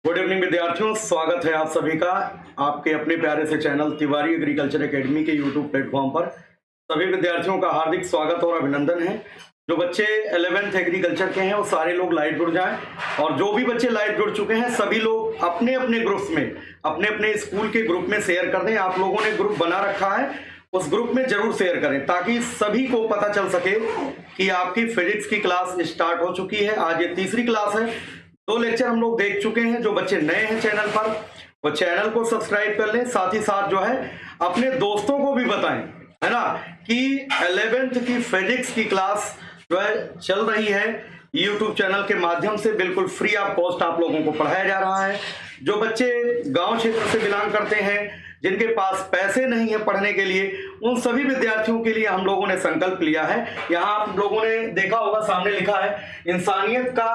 Good evening विद्यार्थियों, स्वागत है आप सभी का आपके अपने प्यारे से चैनल तिवारी एग्रीकल्चर एकेडमी के यूट्यूब प्लेटफॉर्म पर। सभी विद्यार्थियों का हार्दिक स्वागत और अभिनंदन है। जो बच्चे 11th एग्रीकल्चर के हैं वो सारे लोग लाइव जुड़ जाएं, और जो भी बच्चे लाइव जुड़ चुके हैं सभी लोग अपने अपने ग्रुप्स में, अपने अपने स्कूल के ग्रुप में शेयर कर दें। आप लोगों ने ग्रुप बना रखा है, उस ग्रुप में जरूर शेयर करें ताकि सभी को पता चल सके कि आपकी फिजिक्स की क्लास स्टार्ट हो चुकी है। आज ये तीसरी क्लास है। 2 लेक्चर हम लोग देख चुके हैं। जो बच्चे नए हैं चैनल पर वो चैनल को सब्सक्राइब कर लें, साथ ही साथ जो है अपने दोस्तों को भी बताएं, है ना, कि 11th की फिजिक्स की क्लास जो है चल रही है यूट्यूब चैनल के माध्यम से। बिल्कुल फ्री ऑफ कॉस्ट आप लोगों को पढ़ाया जा रहा है। जो बच्चे गांव क्षेत्र से बिलोंग करते हैं, जिनके पास पैसे नहीं है पढ़ने के लिए, उन सभी विद्यार्थियों के लिए हम लोगों ने संकल्प लिया है। यहाँ आप लोगों ने देखा होगा सामने लिखा है, इंसानियत का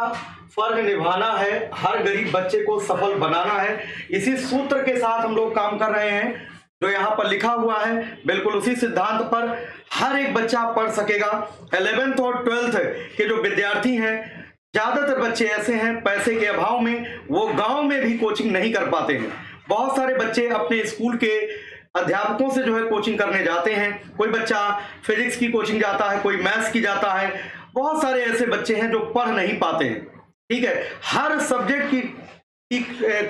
फर्ज निभाना है, हर गरीब बच्चे को सफल बनाना है। इसी सूत्र के साथ हम लोग काम कर रहे हैं। जो यहाँ पर लिखा हुआ है बिल्कुल उसी सिद्धांत पर हर एक बच्चा पढ़ सकेगा। 11th और 12th के जो विद्यार्थी हैं, ज्यादातर बच्चे ऐसे हैं पैसे के अभाव में वो गांव में भी कोचिंग नहीं कर पाते हैं। बहुत सारे बच्चे अपने स्कूल के अध्यापकों से जो है कोचिंग करने जाते हैं। कोई बच्चा फिजिक्स की कोचिंग जाता है, कोई मैथ्स की जाता है। बहुत सारे ऐसे बच्चे हैं जो पढ़ नहीं पाते हैं। ठीक है, हर सब्जेक्ट की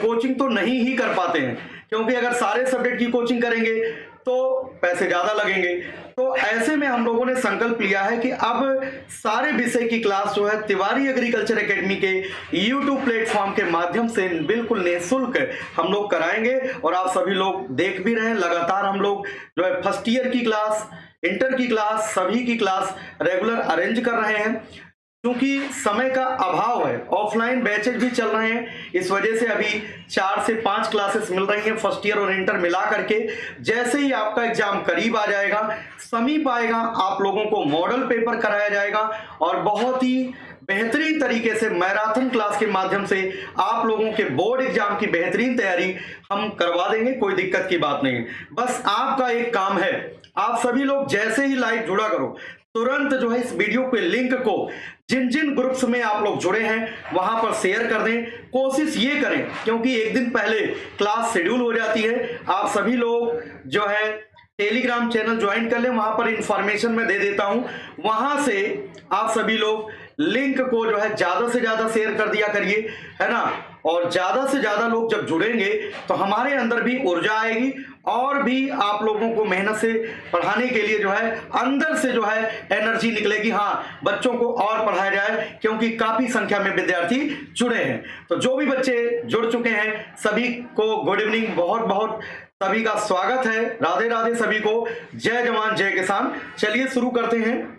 कोचिंग तो नहीं ही कर पाते हैं, क्योंकि अगर सारे सब्जेक्ट की कोचिंग करेंगे तो पैसे ज्यादा लगेंगे। तो ऐसे में हम लोगों ने संकल्प लिया है कि अब सारे विषय की क्लास जो है तिवारी एग्रीकल्चर एकेडमी के यूट्यूब प्लेटफॉर्म के माध्यम से बिल्कुल निःशुल्क हम लोग कराएंगे। और आप सभी लोग देख भी रहे हैं, लगातार हम लोग जो है फर्स्ट ईयर की क्लास, इंटर की क्लास, सभी की क्लास रेगुलर अरेंज कर रहे हैं। क्योंकि समय का अभाव है, ऑफलाइन बैचेज भी चल रहे हैं, इस वजह से अभी 4 से 5 क्लासेस मिल रही हैं फर्स्ट ईयर और इंटर मिला करके। जैसे ही आपका एग्जाम करीब आ जाएगा, समीप आएगा, आप लोगों को मॉडल पेपर कराया जाएगा और बहुत ही बेहतरीन तरीके से मैराथन क्लास के माध्यम से आप लोगों के बोर्ड एग्जाम की बेहतरीन तैयारी हम करवा देंगे। कोई दिक्कत की बात नहीं है। बस आपका एक काम है, आप सभी लोग जैसे ही लाइव जुड़ा करो, तुरंत जो है इस वीडियो के लिंक को जिन जिन ग्रुप्स में आप लोग जुड़े हैं वहां पर शेयर कर दें। कोशिश ये करें, क्योंकि एक दिन पहले क्लास शेड्यूल हो जाती है। आप सभी लोग जो है टेलीग्राम चैनल ज्वाइन कर लें, वहां पर इंफॉर्मेशन मैं दे देता हूं। वहां से आप सभी लोग लिंक को जो है ज्यादा से ज्यादा शेयर कर दिया करिए, है ना। और ज्यादा से ज्यादा लोग जब जुड़ेंगे तो हमारे अंदर भी ऊर्जा आएगी और भी आप लोगों को मेहनत से पढ़ाने के लिए जो है अंदर से जो है एनर्जी निकलेगी। हाँ, बच्चों को और पढ़ाया जाए, क्योंकि काफी संख्या में विद्यार्थी जुड़े हैं। तो जो भी बच्चे जुड़ चुके हैं सभी को गुड इवनिंग, बहुत बहुत सभी का स्वागत है। राधे राधे सभी को, जय जवान जय किसान। चलिए शुरू करते हैं।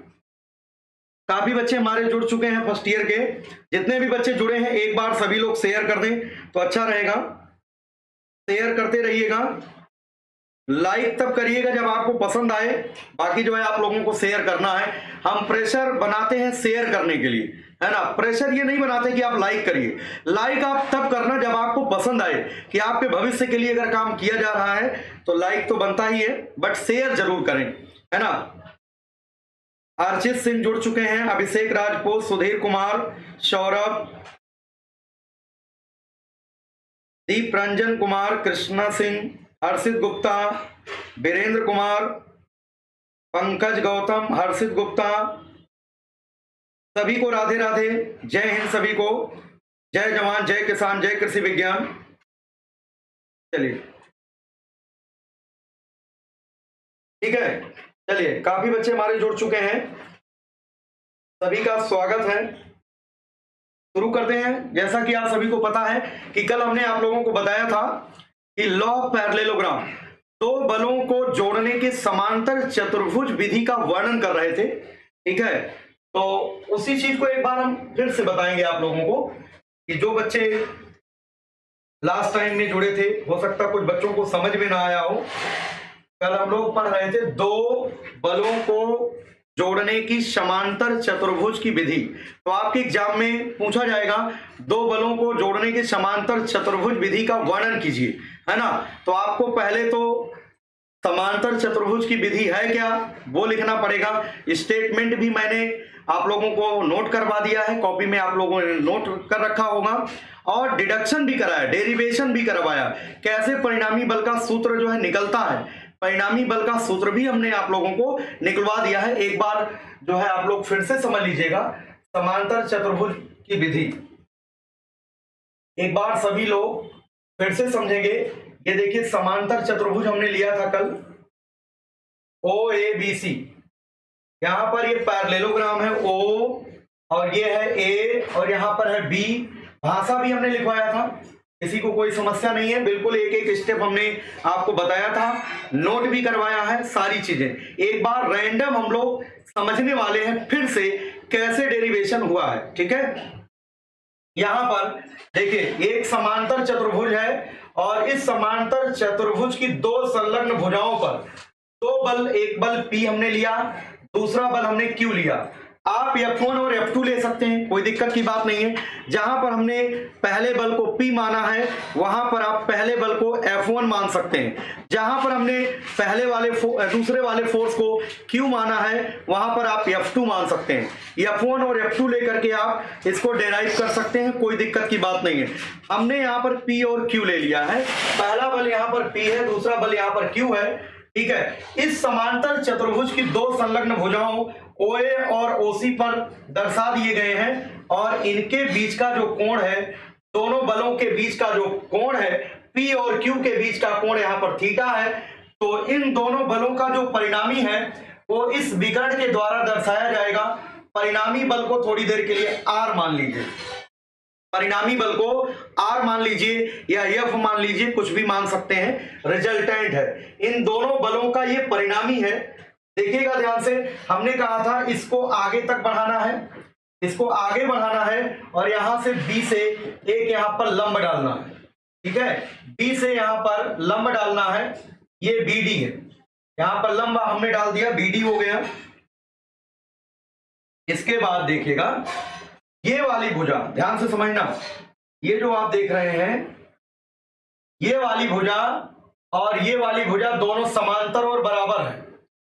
काफी बच्चे हमारे जुड़ चुके हैं फर्स्ट ईयर के। जितने भी बच्चे जुड़े हैं एक बार सभी लोग शेयर कर दें तो अच्छा रहेगा। शेयर करते रहिएगा, लाइक तब करिएगा जब आपको पसंद आए। बाकी जो है आप लोगों को शेयर करना है। हम प्रेशर बनाते हैं शेयर करने के लिए, है ना। प्रेशर ये नहीं बनाते कि आप लाइक करिए। लाइक आप तब करना जब आपको पसंद आए कि आपके भविष्य के लिए अगर काम किया जा रहा है तो लाइक तो बनता ही है, बट शेयर जरूर करें, है ना। अर्चित सिंह जुड़ चुके हैं, अभिषेक राजपूत, सुधीर कुमार, सौरभ, दीप रंजन कुमार, कृष्णा सिंह, हर्षित गुप्ता, वीरेंद्र कुमार, पंकज गौतम, हर्षित गुप्ता, सभी को राधे राधे, जय हिंद सभी को, जय जवान जय किसान जय कृषि विज्ञान। चलिए ठीक है, चलिए काफी बच्चे हमारे जुड़ चुके हैं, सभी का स्वागत है। शुरू करते हैं। जैसा कि आप सभी को पता है कि कल हमने आप लोगों को बताया था कि लॉ ऑफ पैरेललोग्राम, दो बलों को जोड़ने के समांतर चतुर्भुज विधि का वर्णन कर रहे थे। ठीक है, तो उसी चीज को एक बार हम फिर से बताएंगे आप लोगों को कि जो बच्चे लास्ट टाइम में जुड़े थे, हो सकता कुछ बच्चों को समझ में ना आया हो। कल हम लोग पढ़ रहे थे दो बलों को जोड़ने की समांतर चतुर्भुज की विधि। तो आपके एग्जाम में पूछा जाएगा दो बलों को जोड़ने की समांतर चतुर्भुज विधि का वर्णन कीजिए, है ना। तो आपको पहले तो समांतर चतुर्भुज की विधि है क्या वो लिखना पड़ेगा। स्टेटमेंट भी मैंने आप लोगों को नोट करवा दिया है, कॉपी में आप लोगों ने नोट कर रखा होगा, और डिडक्शन भी कराया, डेरिवेशन भी करवाया, कैसे परिणामी बल का सूत्र जो है निकलता है, परिणामी बल का सूत्र भी हमने आप लोगों को निकलवा दिया है। एक बार जो है आप लोग फिर से समझ लीजिएगा समांतर चतुर्भुज की विधि, एक बार सभी लोग फिर से समझेंगे। ये देखिए समांतर चतुर्भुज हमने लिया था कल, ओ ए बी सी, यहां पर ये पैरेललोग्राम है ओ, और ये है ए, और यहां पर है बी। भाषा भी हमने लिखवाया था, किसी को कोई समस्या नहीं है, बिल्कुल एक एक स्टेप हमने आपको बताया था, नोट भी करवाया है, सारी चीजें। एक बार रैंडम हम लोग समझने वाले हैं फिर से कैसे डेरिवेशन हुआ है, ठीक है। यहां पर देखिए एक समांतर चतुर्भुज है, और इस समांतर चतुर्भुज की दो संलग्न भुजाओं पर दो बल, एक बल P हमने लिया, दूसरा बल हमने Q लिया। आप F1 और F2 ले सकते हैं, कोई दिक्कत की बात नहीं है। जहां पर हमने पहले बल को P माना है वहां पर आप पहले बल को F1 मान सकते हैं, जहां पर हमने दूसरे वाले फोर्स को Q माना है वहां पर आप F2 मान सकते हैं। F1 और F2 लेकर के आप इसको डेराइव कर सकते हैं, कोई दिक्कत की बात नहीं है। हमने यहाँ पर P और Q ले लिया है, पहला बल यहाँ पर P है, दूसरा बल यहाँ पर Q है, ठीक है। इस समांतर चतुर्भुज की दो संलग्न भुजाओं OA और OC पर दर्शा दिए गए हैं, और इनके बीच का जो कोण है, दोनों बलों के बीच का जो कोण है, P और Q के बीच का कोण यहाँ पर थीटा है। तो इन दोनों बलों का जो परिणामी है वो इस विकर्ण के द्वारा दर्शाया जाएगा। परिणामी बल को थोड़ी देर के लिए R मान लीजिए, परिणामी बल को R मान लीजिए या F मान लीजिए, कुछ भी मान सकते हैं, रिजल्टेंट है। इन दोनों बलों का ये परिणामी है। देखिएगा ध्यान से, हमने कहा था इसको आगे तक बढ़ाना है, इसको आगे बढ़ाना है, और यहां से B से एक यहां पर लंब डालना है, ठीक है। B से यहां पर लंब डालना है, ये BD है, यहां पर लंब हमने डाल दिया, BD हो गया। इसके बाद देखिएगा ये वाली भुजा, ध्यान से समझना, ये जो आप देख रहे हैं ये वाली भुजा और ये वाली भुजा दोनों समांतर और बराबर है,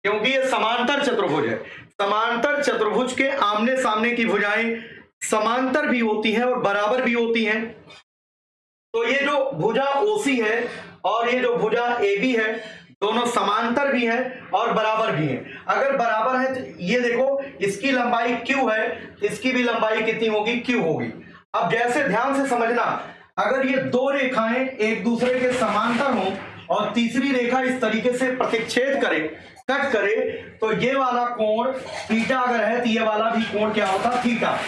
क्योंकि ये समांतर चतुर्भुज है। समांतर चतुर्भुज के आमने सामने की भुजाएं समांतर भी होती हैं और बराबर भी होती हैं। तो ये जो भुजा OC है और ये जो भुजा AB है, दोनों समांतर भी हैं और बराबर भी हैं। अगर बराबर है तो ये देखो, इसकी लंबाई Q है, इसकी भी लंबाई कितनी होगी, Q होगी। अब जैसे ध्यान से समझना, अगर ये दो रेखाएं एक दूसरे के समांतर हों और तीसरी रेखा इस तरीके से प्रतिच्छेद करे, कट करे, तो ये वाला कोण थीटा अगर है तो ये वाला भी कोण क्या होता, थीटा।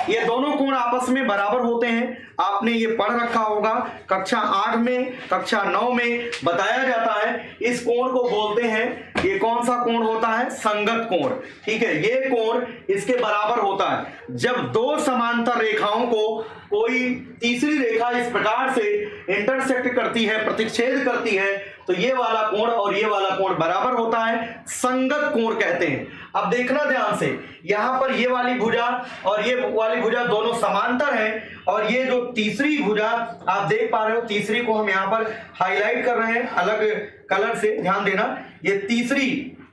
ये दोनों कोण आपस में बराबर होते हैं, आपने ये पढ़ रखा होगा, कक्षा 8 में, कक्षा 9 में बताया जाता है। इस कोण को बोलते हैं, ये कौन सा कोण होता है, संगत कोण, ठीक है। ये कोण इसके बराबर होता है। जब दो समांतर रेखाओं को कोई तीसरी रेखा इस प्रकार से इंटरसेक्ट करती है, प्रतिच्छेद करती है, तो ये वाला कोण और ये वाला कोण बराबर होता है, संगत कोण कहते हैं। अब देखना ध्यान से, यहां पर ये वाली भुजा और ये वाली भुजा दोनों समांतर हैं, और ये जो तीसरी भुजा आप देख पा रहे हो, तीसरी को हम यहां पर हाईलाइट कर रहे हैं अलग कलर से, ध्यान देना। ये तीसरी,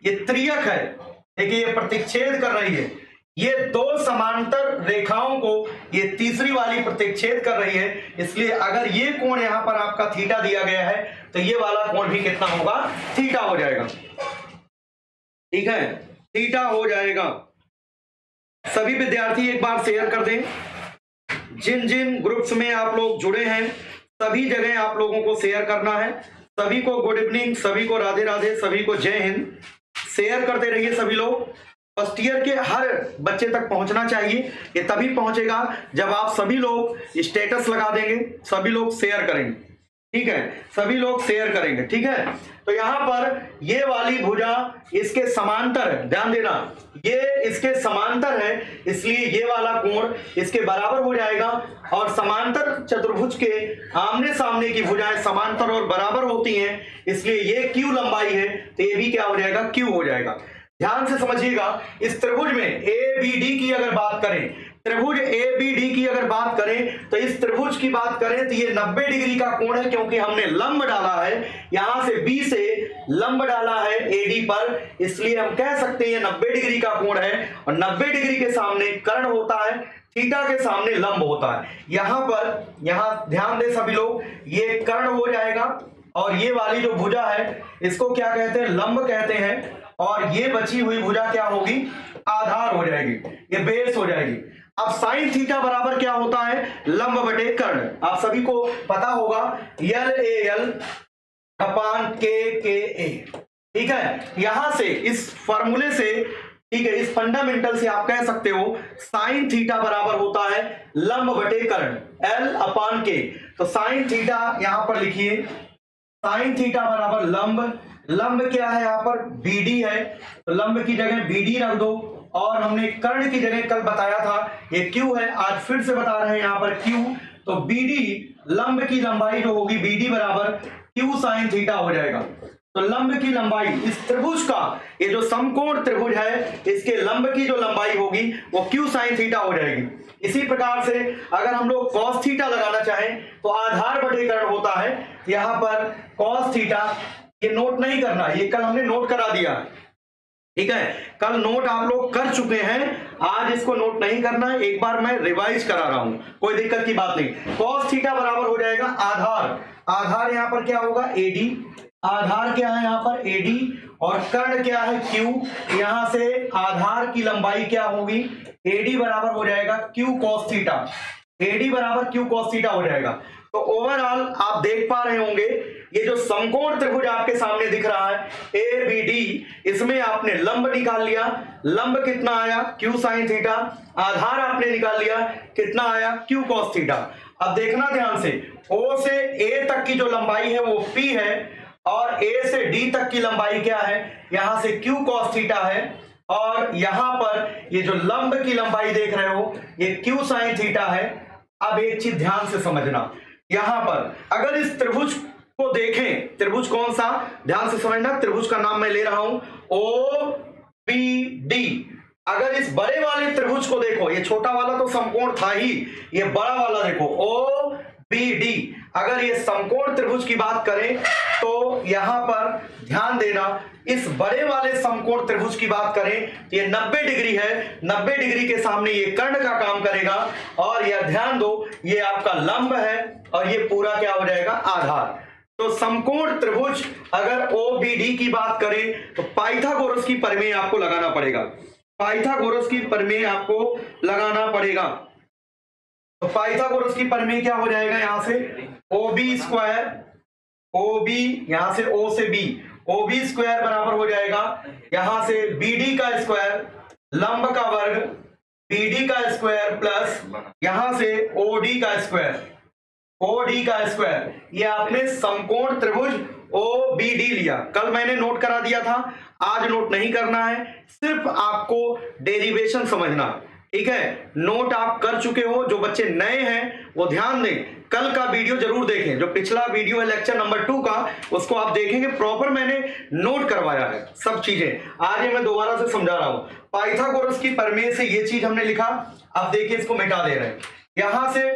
ये त्रियक है, देखिए ये प्रतिच्छेद कर रही है। ये दो समांतर रेखाओं को ये तीसरी वाली प्रतिच्छेद कर रही है, इसलिए अगर ये कोण यहां पर आपका थीटा दिया गया है तो ये वाला कोण भी कितना होगा, थीटा हो जाएगा, ठीक है, थीटा हो जाएगा। सभी विद्यार्थी एक बार शेयर कर दें, जिन जिन ग्रुप्स में आप लोग जुड़े हैं सभी जगह आप लोगों को शेयर करना है। सभी को गुड इवनिंग, सभी को राधे राधे, सभी को जय हिंद। शेयर करते रहिए सभी लोग, फर्स्ट ईयर के हर बच्चे तक पहुंचना चाहिए। ये तभी पहुंचेगा जब आप सभी लोग स्टेटस लगा देंगे, सभी लोग शेयर करेंगे, ठीक है, सभी लोग शेयर करेंगे, ठीक है। तो यहां पर ये वाली भुजा इसके समांतर है, ध्यान देना, ये इसके समांतर है, इसलिए ये वाला कोण इसके बराबर हो जाएगा। और समांतर चतुर्भुज के आमने सामने की भुजाएं समांतर और बराबर होती हैं, इसलिए ये Q लंबाई है, तो ये भी क्या हो जाएगा, Q हो जाएगा। ध्यान से समझिएगा, इस त्रिभुज में ABD की अगर बात करें, त्रिभुज ABD की अगर बात करें तो इस त्रिभुज की बात करें तो ये 90 डिग्री का कोण है, क्योंकि हमने लंब डाला है, यहां से B से लंब डाला है AD पर, इसलिए हम कह सकते हैं ये 90 डिग्री का कोण है। और 90 डिग्री के सामने कर्ण होता है, थीटा के सामने लंब होता है। यहां ध्यान दें सभी लोग, ये कर्ण हो जाएगा और ये वाली जो भुजा है इसको क्या कहते हैं, लंब कहते हैं, और ये बची हुई भुजा क्या होगी, आधार हो जाएगी, ये बेस हो जाएगी। अब साइन थीटा बराबर क्या होता है, लंब बटे कर्ण। आप सभी को पता होगा LAL अपान KKA, ठीक है। यहां से इस फॉर्मूले से, ठीक है, इस फंडामेंटल से आप कह सकते हो साइन थीटा बराबर होता है लंब बटे कर्ण, L अपान K। तो साइन थीटा यहां पर लिखिए, साइन थीटा बराबर लंब क्या है यहाँ पर, BD है, तो लंब की जगह BD रख दो, और हमने कर्ण की जगह कल बताया था ये Q है, आज फिर से बता रहे हैं यहाँ पर Q। तो BD लंब की लंबाई जो होगी BD बराबर Q साइन थीटा हो जाएगा। तो लंब की लंबाई इस त्रिभुज का, ये जो समकोण त्रिभुज है इसके लंब की जो लंबाई होगी वो Q साइन थीटा हो जाएगी। इसी प्रकार से अगर हम लोग cos थीटा लगाना चाहें तो आधार बटे कर्ण होता है, यहां पर cos थीटा, ये नोट नहीं करना, ये कल हमने नोट करा दिया, ठीक है, कल नोट आप लोग कर चुके हैं, आज इसको नोट नहीं करना है, एक बार मैं रिवाइज करा रहा हूं, कोई दिक्कत की बात नहीं। cos थीटा बराबर हो जाएगा आधार यहां पर क्या होगा AD, आधार क्या है यहाँ पर AD, और कर्ण क्या है Q, यहां से आधार की लंबाई क्या होगी AD बराबर हो जाएगा Q cos थीटा, AD बराबर Q cos थीटा हो जाएगा। तो ओवरऑल आप देख पा रहे होंगे ये जो समकोण त्रिभुज आपके सामने दिख रहा है ABD, इसमें आपने लंब निकाल लिया, लंब कितना आया Q sin थीटा, आधार आपने निकाल लिया कितना आया Q cos थीटा। अब देखना ध्यान से, O से A तक की जो लंबाई है वो P है, और A से D तक की लंबाई क्या है, यहां से Q cos थीटा है, और यहां पर ये जो लंब की लंबाई देख रहे हो ये Q sin थीटा है। अब एक चीज ध्यान से समझना, यहां पर अगर इस त्रिभुज को देखें, त्रिभुज कौन सा, ध्यान से समझना, त्रिभुज का नाम मैं ले रहा हूं OBD। अगर इस बड़े वाले त्रिभुज को देखो, ये छोटा वाला तो समकोण था ही, ये बड़ा वाला देखो OBD, अगर ये समकोण त्रिभुज की बात करें तो यहां पर ध्यान देना, इस बड़े वाले समकोण त्रिभुज की बात करें ये 90 डिग्री है, 90 डिग्री के सामने ये कर्ण का काम करेगा, और यह ध्यान दो ये आपका लंब है और ये पूरा क्या हो जाएगा आधार। तो समकोण त्रिभुज अगर OBD की बात करें तो पाइथागोरस की प्रमेय आपको लगाना पड़ेगा, पाइथागोरस की प्रमेय आपको लगाना पड़ेगा। तो पाइथागोरस की प्रमेय क्या हो जाएगा, यहां से OB स्क्वायर, OB यहां से O से B, OB स्क्वायर बराबर हो जाएगा यहां से BD का स्क्वायर, लंब का वर्ग BD का स्क्वायर, प्लस यहां से OD का स्क्वायर, OD का स्क्वायर। ये आपने समकोण त्रिभुज OBD लिया, कल मैंने नोट करा दिया था, आज नोट नहीं करना है, सिर्फ आपको डेरिवेशन समझना, ठीक है। नोट आप कर चुके हो, जो बच्चे नए हैं वो ध्यान दें, कल का वीडियो जरूर देखें, जो पिछला वीडियो है लेक्चर नंबर 2 का, उसको आप देखेंगे, प्रॉपर मैंने नोट करवाया है सब चीजें, आज ये मैं दोबारा से समझा रहा हूं। पाइथागोरस की प्रमेय से ये चीज हमने लिखा, अब देखिए इसको मिटा दे रहे हैं, यहां से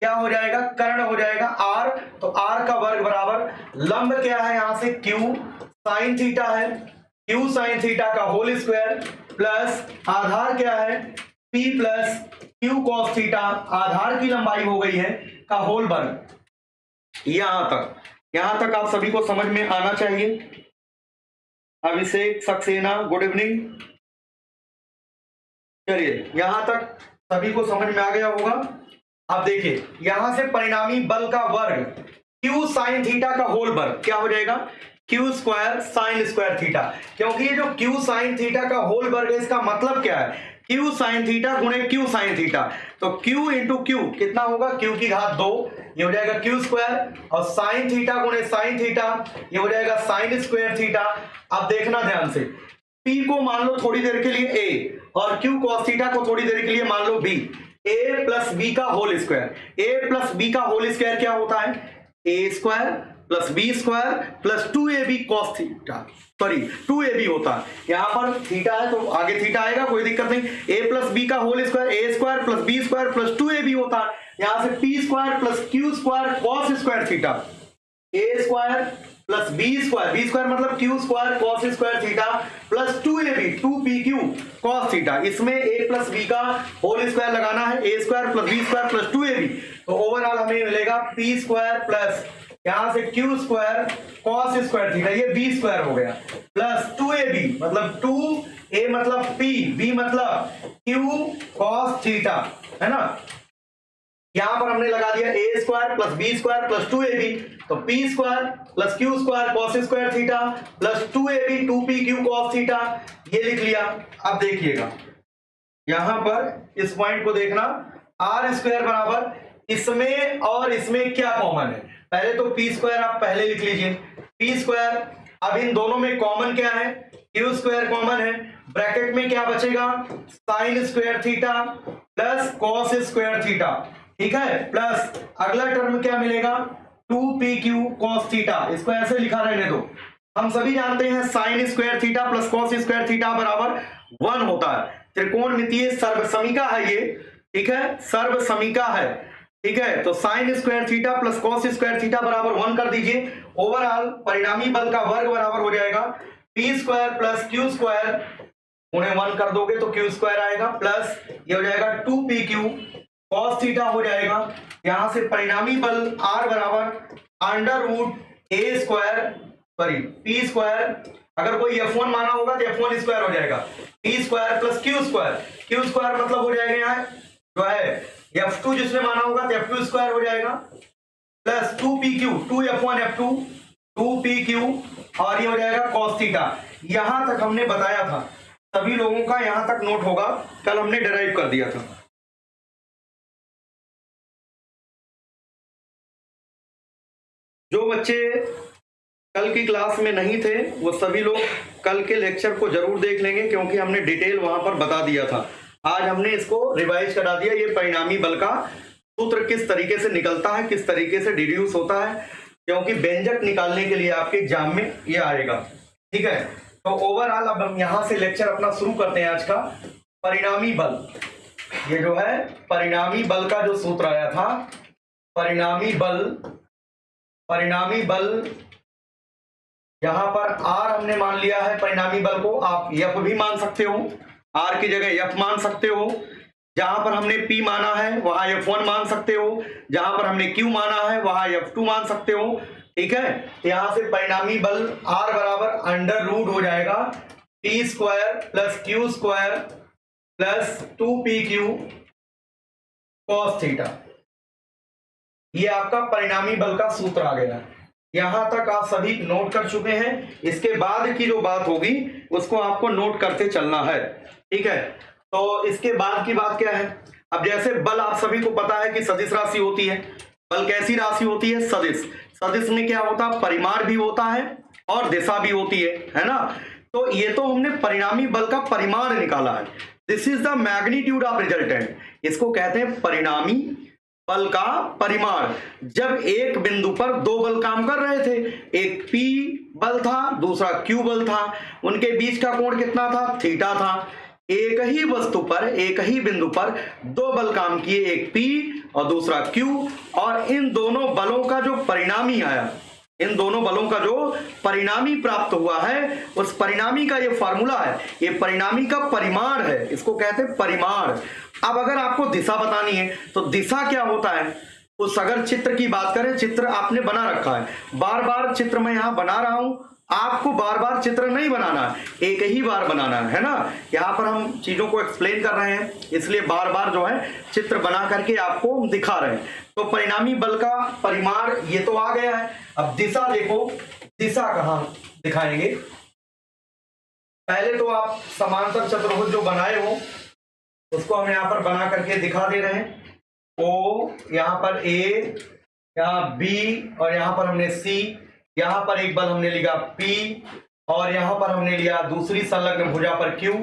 क्या हो जाएगा, कर्ण हो जाएगा R, तो R का वर्ग बराबर लंब क्या है यहां से Q sin थीटा है, Q sin थीटा का होल स्क्वायर, प्लस आधार क्या है P plus Q cos theta, आधार की लंबाई हो गई है का होल वर्ग। यहां तक आप सभी को समझ में आना चाहिए। अभिषेक सक्सेना गुड इवनिंग, चलिए यहां तक सभी को समझ में आ गया होगा। अब देखिए यहां से परिणामी बल का वर्ग Q sin थीटा का होल वर्ग क्या हो जाएगा, Q square sine square theta, क्योंकि ये जो Q sin थीटा का होल वर्ग है इसका मतलब क्या है, Q sin थीटा गुणे Q sin थीटा, तो Q इंटू Q कितना होगा, Q की घात 2, ये हो जाएगा Q स्क्वायर, और साइन थीटा गुणे साइन थीटा ये हो जाएगा साइन स्क्वायर थीटा। अब देखना ध्यान से, P को मान लो थोड़ी देर के लिए A, और Q cos थीटा को थोड़ी देर के लिए मान लो B, A प्लस B का whole square, A plus B का होल स्क्वायर क्या होता है A square plus B square plus 2ab cos theta, sorry 2ab होता है, यहाँ पर थीटा है तो आगे थीटा आएगा, कोई दिक्कत नहीं। a प्लस बी का whole square, A square plus B square plus 2ab होता है, यहाँ से P square plus Q square cos square theta, A square plus B square मतलब Q square cos square theta plus 2ab 2pq cos theta. इसमें a plus B का whole square लगाना है, A square plus B square plus 2ab, तो overall हमें मिलेगा P square plus यहां से Q square cos square theta, ये बी स्क्वायर हो गया, प्लस 2ab मतलब 2a मतलब p, b मतलब q कॉस थीटा, है ना। यहां पर हमने लगा दिया A square plus B square plus 2ab, तो P square plus Q square cos square theta plus 2ab 2pq cos theta, ये लिख लिया। अब देखिएगा यहां पर इस पॉइंट को देखना, आर स्क्वायर बराबर इसमें और इसमें क्या कॉमन है, पहले तो पी स्क्वायर आप पहले लिख लीजिए, पी स्क्वायर, अब इन दोनों में कॉमन क्या है, क्यू स्क्वायर कॉमन है, ब्रैकेट में क्या बचेगा sine square theta plus cos square theta, ठीक है, प्लस अगला टर्म क्या मिलेगा 2pq cos थीटा, इसको ऐसे लिखा रहने दो। हम सभी जानते हैं sine square theta plus cos square theta बराबर 1 होता है, त्रिकोणमितीय सर्वसमीका है ये, ठीक है, सर्वसमीका है, ठीक है, तो sine square theta plus cos square theta बराबर 1 कर दीजिए, ओवरऑल परिणामी बल का वर्ग बराबर हो जाएगा P square plus Q square, उन्हें 1 कर दोगे तो क्यू स्क्वायर आएगा, प्लस ये हो जाएगा 2pq cos थीटा हो जाएगा, यहां से परिणामी बल R बराबर अंडर रूट ए स्क्वायर सॉरी पी स्क्वायर, अगर कोई F1 माना होगा तो F1 स्क्वायर हो जाएगा, P square plus Q square मतलब हो जाएगा यहाँ जो है F2 जिसमें माना होगा तो F2 स्क्वायर हो जाएगा, plus 2pq 2F1 F2 2pq और ये हो जाएगा cos थीटा। यहां तक हमने बताया था, सभी लोगों का यहां तक नोट होगा, कल हमने डिराइव कर दिया था। जो बच्चे कल की क्लास में नहीं थे वो सभी लोग कल के लेक्चर को जरूर देख लेंगे, क्योंकि हमने डिटेल वहां पर बता दिया था। आज हमने इसको रिवाइज करा दिया, ये परिणामी बल का सूत्र किस तरीके से निकलता है, किस तरीके से डिड्यूस होता है, क्योंकि व्यंजक निकालने के लिए आपके एग्जाम में ये आएगा, ठीक है। तो ओवरऑल अब हम यहाँ से लेक्चर अपना शुरू करते हैं आज का। परिणामी बल, ये जो है परिणामी बल का जो सूत्र आया था, परिणामी बल यहां पर R हमने मान लिया है, परिणामी बल को आप F भी मान सकते हो, R की जगह F मान सकते हो, जहां पर हमने P माना है वहां F1 मान सकते हो, जहां पर हमने Q माना है वहां F2 मान सकते हो, ठीक है। यहां से परिणामी बल R बराबर अंडर रूट हो जाएगा P square plus Q square plus 2pq cos theta, ये आपका परिणामी बल का सूत्र आ गया। यहां तक आप सभी नोट कर चुके हैं, इसके बाद की जो बात होगी उसको आपको नोट करते चलना है, ठीक है। तो इसके बाद की बात क्या है, अब जैसे बल आप सभी को पता है कि सदिश राशि होती है, बल कैसी राशि होती है, सदिश, सदिश में क्या होता है परिमाण भी होता है और दिशा भी होती है ना। तो ये तो हमने परिणामी बल का परिमाण निकाला है, this is the magnitude of resultant, इसको कहते हैं परिणामी बल का परिमाण। जब एक बिंदु पर दो बल काम कर रहे थे, एक P बल था दूसरा Q बल था, उनके बीच का कोण कितना था, थीटा था। एक ही वस्तु पर एक ही बिंदु पर दो बल काम किए, एक P और दूसरा Q, और इन दोनों बलों का जो परिणामी आया, इन दोनों बलों का जो परिणामी प्राप्त हुआ है, उस परिणामी का ये फॉर्मूला है, ये परिणामी का परिमाण है, इसको कहते हैं परिमाण। अब अगर आपको दिशा बतानी है तो दिशा क्या होता है, उस अगर चित्र की बात करें, चित्र आपने बना रखा है, बार बार चित्र मैं यहां बना रहा हूं, आपको बार बार चित्र नहीं बनाना है, एक ही बार बनाना है ना। यहाँ पर हम चीजों को एक्सप्लेन कर रहे हैं, इसलिए बार बार जो है चित्र बना करके आपको हम दिखा रहे हैं। तो परिणामी बल का परिमाण ये तो आ गया है। अब दिशा देखो, दिशा कहाँ दिखाएंगे, पहले तो आप समांतर चतुर्भुज जो बनाए हो उसको हम यहाँ पर बना करके दिखा दे रहे हैं। O, यहाँ पर A, यहाँ B और यहाँ पर हमने C, यहाँ पर एक बल हमने लिया P और यहाँ पर हमने लिया दूसरी संलग्न भुजा पर Q,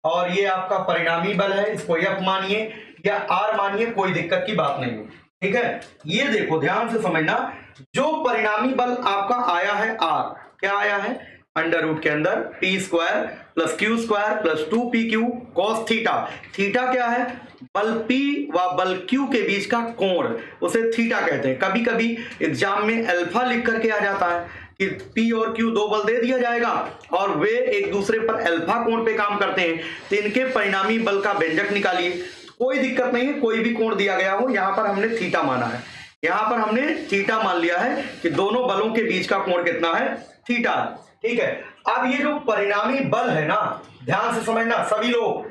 और ये आपका परिणामी बल है, इसको F मानिए या R मानिए, कोई दिक्कत की बात नहीं है। ठीक है, ये देखो ध्यान से समझना, जो परिणामी बल आपका आया है आर, क्या आया है, अंडर रूट के अंदर P square plus Q square plus 2pq cos theta. Theta क्या है, बल P व बल Q के बीच का कोण, उसे थीटा कहते हैं। कभी कभी एग्जाम में अल्फा लिख करके आ जाता है कि P और Q दो बल दे दिया जाएगा और वे एक दूसरे पर अल्फा कोण पे काम करते हैं, तो इनके परिणामी बल का व्यंजक निकालिए। कोई दिक्कत नहीं है, कोई भी कोण दिया गया हो, यहां पर हमने थीटा माना है, यहां पर हमने थीटा मान लिया है कि दोनों बलों के बीच का कोण कितना है, थीटा। ठीक है, अब ये जो परिणामी बल है ना, ध्यान से समझना सभी लोग,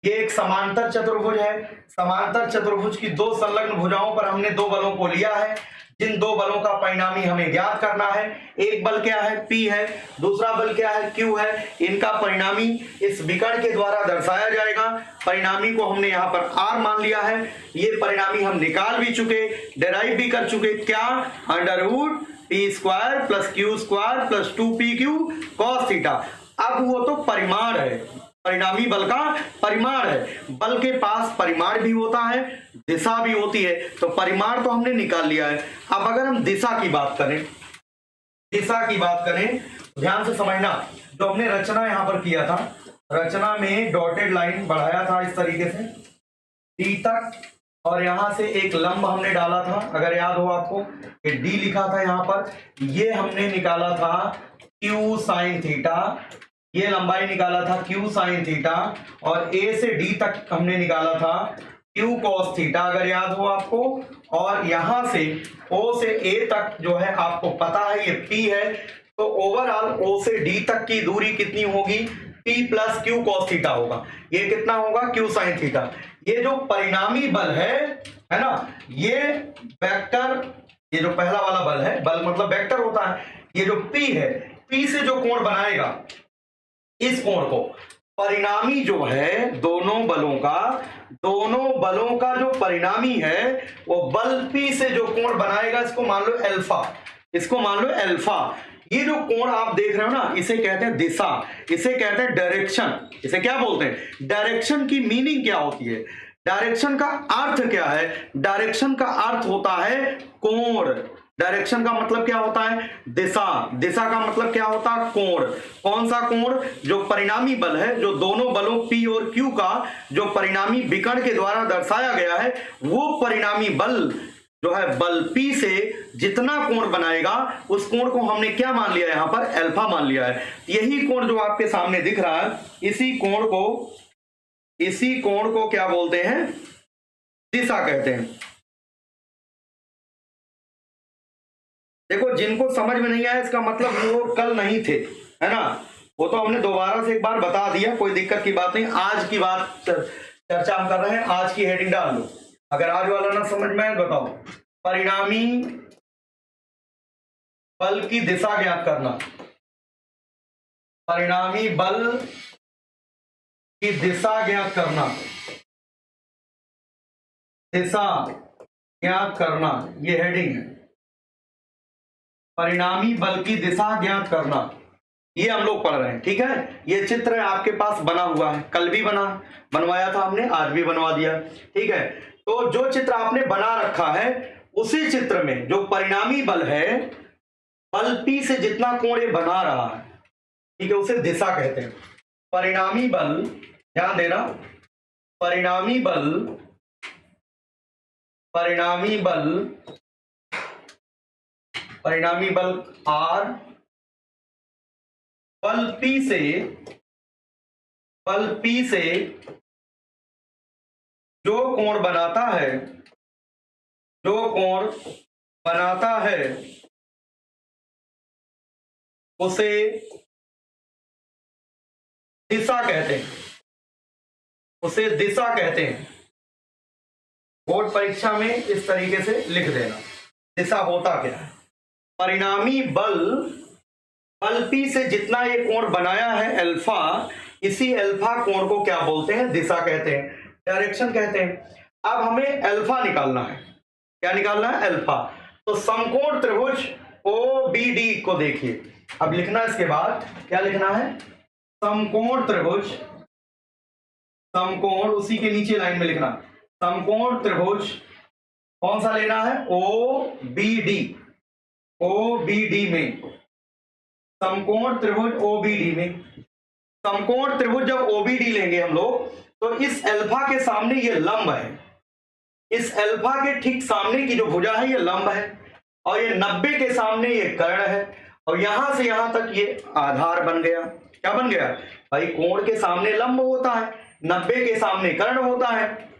ये एक समांतर चतुर्भुज है। समांतर चतुर्भुज की दो संलग्न भुजाओं पर हमने दो बलों को लिया है, जिन दो बलों का परिणामी हमें ज्ञात करना है। एक बल क्या है, P है, दूसरा बल क्या है, Q है। इनका परिणामी इस विकर्ण के द्वारा दर्शाया जाएगा। परिणामी को हमने यहाँ पर R मान लिया है। ये परिणामी हम निकाल भी चुके, डिराइव भी कर चुके, क्या, under root P square plus Q square plus 2pq cos theta. अब वो तो परिमाण है, परिणामी बल का परिमाण है। बल के पास परिमाण भी होता है, दिशा भी होती है, तो परिमाण तो हमने निकाल लिया है। अब अगर हम दिशा की बात करें, दिशा की बात करें, ध्यान से समझना, जो हमने रचना यहां पर किया था, रचना में डॉटेड लाइन बढ़ाया था इस तरीके से डी तक, और यहां से एक लंब हमने डाला था, अगर याद हो आपको, ये डी लिखा था यहां पर, ये हमने निकाला था क्यू साइन थीटा, ये लंबाई निकाला था क्यू साइन थीटा, और ए से डी तक हमने निकाला था क्यू कॉस थीटा, अगर याद हो आपको। और यहां से ओ से ए तक जो है आपको पता है ये पी है, तो ओवरऑल ओ से डी तक की दूरी कितनी होगी, P plus Q cos theta होगा। ये कितना होगा, क्यू साइन थीटा। ये जो परिणामी बल है ना, ये वेक्टर, ये जो पहला वाला बल है, बल मतलब वेक्टर होता है, ये जो P है, P से जो कोण बनाएगा, इस कोण को, परिणामी जो है दोनों बलों का जो परिणामी है, वो बल P से जो कोण बनाएगा, इसको मान लो अल्फा, इसको मान लो अल्फा। ये जो कोण आप देख रहे हो ना, इसे कहते हैं दिशा, इसे कहते हैं डायरेक्शन। इसे क्या बोलते हैं, डायरेक्शन की मीनिंग क्या होती है, डायरेक्शन का अर्थ क्या है, डायरेक्शन का अर्थ होता है कोण। डायरेक्शन का मतलब क्या होता है, दिशा। दिशा का मतलब क्या होता है, कोण। कौन सा कोण, जो परिणामी बल है, जो दोनों बलों P और Q का जो परिणामी विकर्ण के द्वारा दर्शाया गया है, वो परिणामी बल जो है बल P से जितना कोण बनाएगा, उस कोण को हमने क्या मान लिया, यहां पर अल्फा मान लिया है। यही कोण जो आपके सामने दिख रहा है, इसी कोण को क्या बोलते हैं, दिशा कहते हैं। देखो, जिनको समझ में नहीं आया, इसका मतलब वो कल नहीं थे, है ना, वो तो हमने दोबारा से एक बार बता दिया, कोई दिक्कत की बात नहीं। आज की बात चर्चा हम कर रहे हैं, आज की हेडिंग डाल लो, अगर आज वाला ना समझ में आए बताओ। परिणामी बल की दिशा ज्ञात करना, परिणामी बल की दिशा ज्ञात करना, दिशा ज्ञात करना, ये हेडिंग है, परिणामी बल की दिशा ज्ञात करना, ये हम लोग पढ़ रहे हैं। ठीक है, ये चित्र आपके पास बना हुआ है, कल भी बनवाया था हमने, आज भी बनवा दिया। ठीक है, तो जो चित्र आपने बना रखा है, उसी चित्र में जो परिणामी बल है, बल P से जितना कोण ये बना रहा है, ठीक है, उसे दिशा कहते हैं। परिणामी बल, ध्यान देना, परिणामी बल R बल P से जो कोण बनाता है, उसे दिशा कहते हैं, उसे दिशा कहते हैं। बोर्ड परीक्षा में इस तरीके से लिख देना, दिशा होता क्या है। परिणामी बल P से जितना ये कोण बनाया है अल्फा, इसी अल्फा कोण को क्या बोलते हैं, दिशा कहते हैं, डायरेक्शन कहते हैं। अब हमें अल्फा निकालना है, क्या निकालना है, अल्फा। तो समकोण त्रिभुज OBD को देखिए, अब लिखना इसके बाद क्या लिखना है, समकोण त्रिभुज, समकोण, उसी के नीचे लाइन में लिखना, समकोण त्रिभुज कौन सा लेना है, OBD। OBD में समकोण त्रिभुज, OBD में समकोण त्रिभुज जब OBD लेंगे हम लोग, तो इस अल्फा के सामने ये लंब है, इस अल्फा के ठीक सामने की जो भुजा है ये लंब है, और ये 90 के सामने ये कर्ण है, और यहां से यहां तक ये आधार बन गया। क्या बन गया भाई, कोण के सामने लंब होता है, 90 के सामने कर्ण होता है,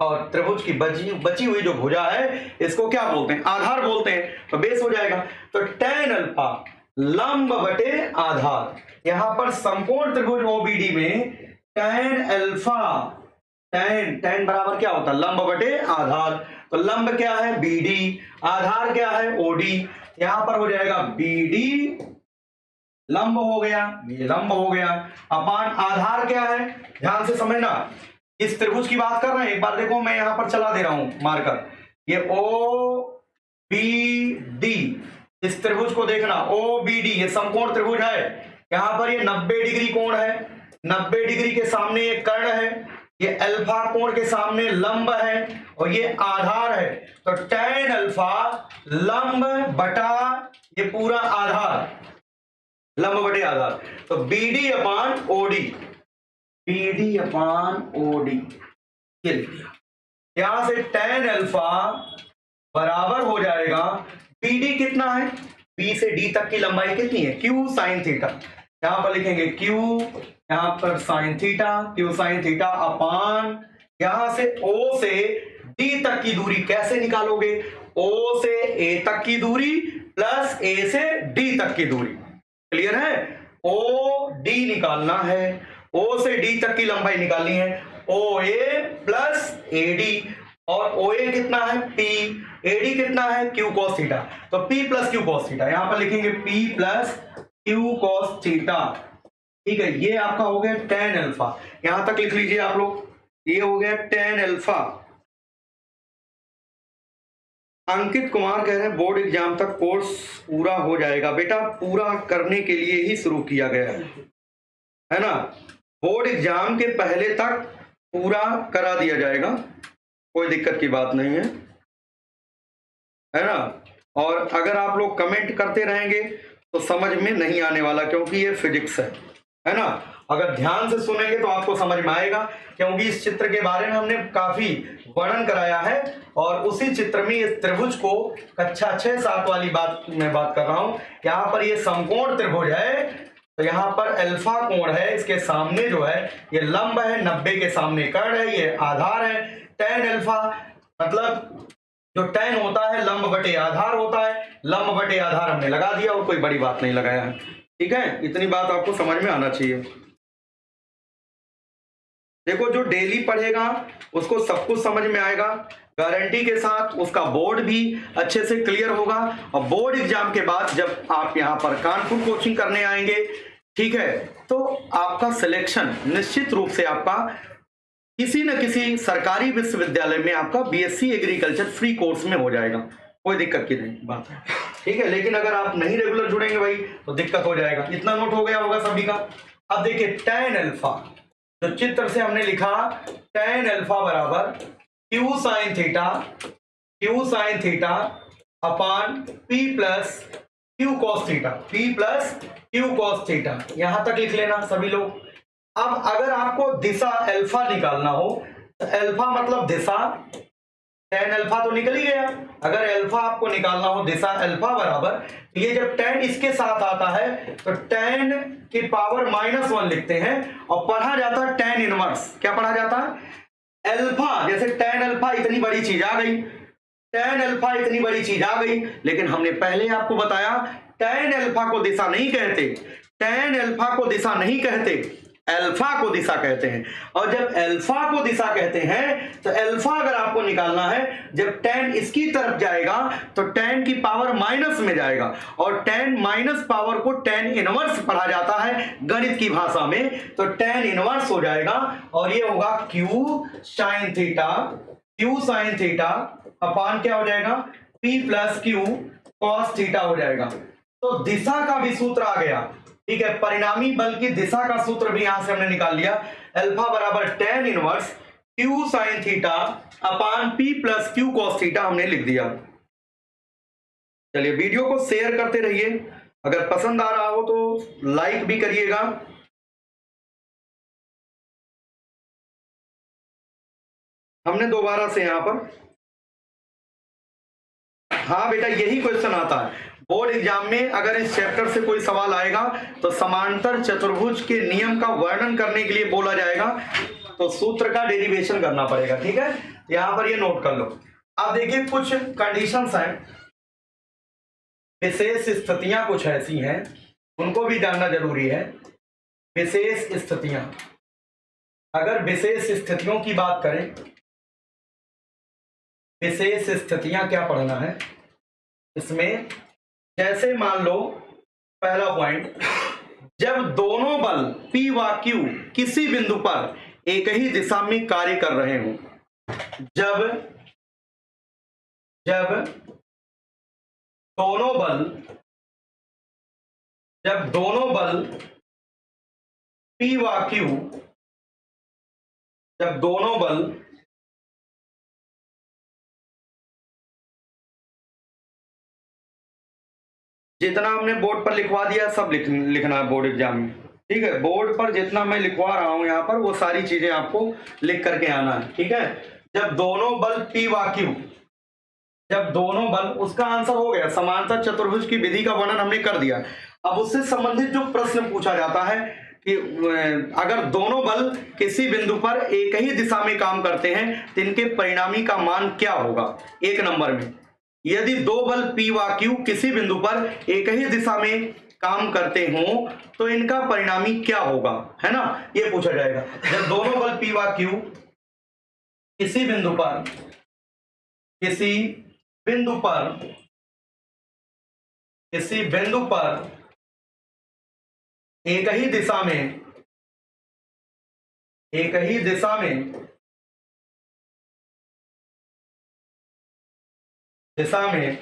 और त्रिभुज की बची हुई जो भुजा है इसको क्या बोलते हैं, आधार बोलते हैं। तो बेस हो जाएगा, तो tan अल्फा लंब बटे आधार। यहां पर समकोण त्रिभुज OBD में tan अल्फा, tan बराबर क्या होता है, लंब बटे आधार। तो लंब क्या है BD, आधार क्या है OD। यहां पर हो जाएगा BD लंब हो गया, ये लंब हो गया, अपान आधार क्या है, ध्यान से समझना, इस त्रिभुज की बात कर रहे हैं। एक बार देखो, मैं यहां पर चला दे रहा हूं मार्कर, ये OBD, इस त्रिभुज को देखना, OBD ये समकोण त्रिभुज है, यहां पर ये 90 डिग्री कोण है, 90 डिग्री के सामने ये कर्ण है, ये अल्फा कोण के सामने लंब है, और ये आधार है। तो tan अल्फा लंब बटा ये पूरा आधार, लंब बटे आधार, तो BD अपान OD, BD अपान OD ये लिख दिया। यहां से tan अल्फा बराबर हो जाएगा, BD कितना है, B से D तक की लंबाई कितनी है, Q sin थीटा। यहां पर लिखेंगे Q, यहां पर sin theta, Q sin theta upon, यहां से O से D तक की दूरी कैसे निकालोगे, O से A तक की दूरी प्लस A से D तक की दूरी। क्लियर है, OD निकालना है, O से D तक की लंबाई निकालनी है, OA प्लस AD, और OA कितना है P, AD कितना है Q cos थीटा। तो P plus Q cos theta, यहां पर लिखेंगे P plus Q cos theta. ठीक है, ये आपका हो गया tan अल्फा, यहां तक लिख लीजिए आप लोग, ये हो गया tan अल्फा। अंकित कुमार कह रहे हैं बोर्ड एग्जाम तक कोर्स पूरा हो जाएगा। बेटा पूरा करने के लिए ही शुरू किया गया है ना, बोर्ड एग्जाम के पहले तक पूरा करा दिया जाएगा, कोई दिक्कत की बात नहीं है ना। और अगर आप लोग कमेंट करते रहेंगे तो समझ में नहीं आने वाला, क्योंकि ये फिजिक्स है ना। अगर ध्यान से सुनेंगे तो आपको समझ में आएगा, क्योंकि इस चित्र के बारे में हमने काफी वर्णन कराया है, और उसी चित्र में इस त्रिभुज को कक्षा 6-7 वाली बात मैं बात कर रहा हूं। यहाँ पर ये समकोण त्रिभुज है, तो यहाँ पर अल्फा कोण है, इसके सामने जो है ये लंब है, 90 के सामने कर्ण है, ये आधार है। tan अल्फा मतलब जो tan होता है लंब बटे आधार होता है, लंब बटे आधार हमने लगा दिया, और कोई बड़ी बात नहीं लगाया है। ठीक है, इतनी बात आपको समझ में आना चाहिए। देखो, जो डेली पढ़ेगा उसको सब कुछ समझ में आएगा गारंटी के साथ, उसका बोर्ड भी अच्छे से क्लियर होगा। और बोर्ड एग्जाम के बाद जब आप यहाँ पर कानपुर कोचिंग करने आएंगे, ठीक है, तो आपका सिलेक्शन निश्चित रूप से आपका किसी न किसी सरकारी विश्वविद्यालय में आपका BSc एग्रीकल्चर फ्री कोर्स में हो जाएगा, कोई दिक्कत की नहीं बात है। ठीक है, लेकिन अगर आप नहीं रेगुलर जुड़ेंगे भाई तो दिक्कत हो जाएगा। इतना नोट हो गया होगा सभी का। अब देखिए tan अल्फा, जो चित्र से हमने लिखा tan अल्फा बराबर Q sin theta upon P plus Q cos theta, P plus Q cos theta, यहां तक लिख लेना सभी लोग। अब अगर आपको दिशा अल्फा निकालना हो, तो अल्फा मतलब दिशा, tan अल्फा तो निकल ही गया। अगर अल्फा आपको निकालना हो दिशा अल्फा बराबर, ये जब tan इसके साथ आता है तो tan की पावर -1 लिखते हैं, और पढ़ा जाता है tan इनवर्स। क्या पढ़ा जाता है, अल्फा, जैसे tan अल्फा इतनी बड़ी चीज आ गई, tan अल्फा इतनी बड़ी चीज आ गई, लेकिन हमने पहले आपको बताया tan अल्फा को दिशा नहीं कहते, tan अल्फा को दिशा नहीं कहते, अल्फा को दिशा कहते हैं। और जब अल्फा को दिशा कहते हैं तो अल्फा अगर आपको निकालना है, जब tan इसकी तरफ जाएगा तो tan की पावर माइनस में जाएगा, और tan माइनस पावर को tan इनवर्स पढ़ा जाता है गणित की भाषा में, तो tan इनवर्स हो जाएगा, और ये होगा Q sin थीटा अपान क्या हो जाएगा, P plus Q cos theta हो जाएगा। तो दिशा का भी सूत्र आ गया, ठीक है, परिणामी बल की दिशा का सूत्र भी यहां से हमने निकाल लिया। अल्फा बराबर tan inverse Q sine theta upon P plus Q cos theta हमने लिख दिया। चलिए वीडियो को शेयर करते रहिए, अगर पसंद आ रहा हो तो लाइक भी करिएगा। हमने दोबारा से यहां पर, हाँ बेटा यही क्वेश्चन आता है बोर्ड एग्जाम में। अगर इस चैप्टर से कोई सवाल आएगा तो समांतर चतुर्भुज के नियम का वर्णन करने के लिए बोला जाएगा, तो सूत्र का डेरिवेशन करना पड़ेगा। ठीक है, यहां पर ये नोट कर लो। अब देखिए कुछ कंडीशंस हैं, विशेष स्थितियां कुछ ऐसी हैं, उनको भी जानना जरूरी है। विशेष स्थितियां, अगर विशेष स्थितियों की बात करें, विशेष स्थितियां क्या पढ़ना है इसमें, जैसे मान लो पहला पॉइंट, जब दोनों बल P व Q किसी बिंदु पर एक ही दिशा में कार्य कर रहे हों, जब दोनों बल P व Q, जब दोनों बल जितना हमने बोर्ड पर लिखवा दिया सब लिखना है बोर्ड एग्जाम में। ठीक है, बोर्ड पर जितना मैं लिखवा रहा हूं यहां पर वो सारी चीजें आपको लिख करके आना है। ठीक है, जब दोनों बल P व Q, जब दोनों बल, उसका आंसर हो गया, समांतर चतुर्भुज की विधि का वर्णन हमने कर दिया। अब उससे संबंधित जो प्रश्न पूछा जाता है कि अगर दोनों बल किसी बिंदु पर एक ही दिशा में काम करते हैं तो इनके परिणामी का मान क्या होगा। एक नंबर में, यदि दो बल P व Q किसी बिंदु पर एक ही दिशा में काम करते हों तो इनका परिणामी क्या होगा, है ना, ये पूछा जाएगा। जब दोनों बल P व Q किसी बिंदु पर एक ही दिशा में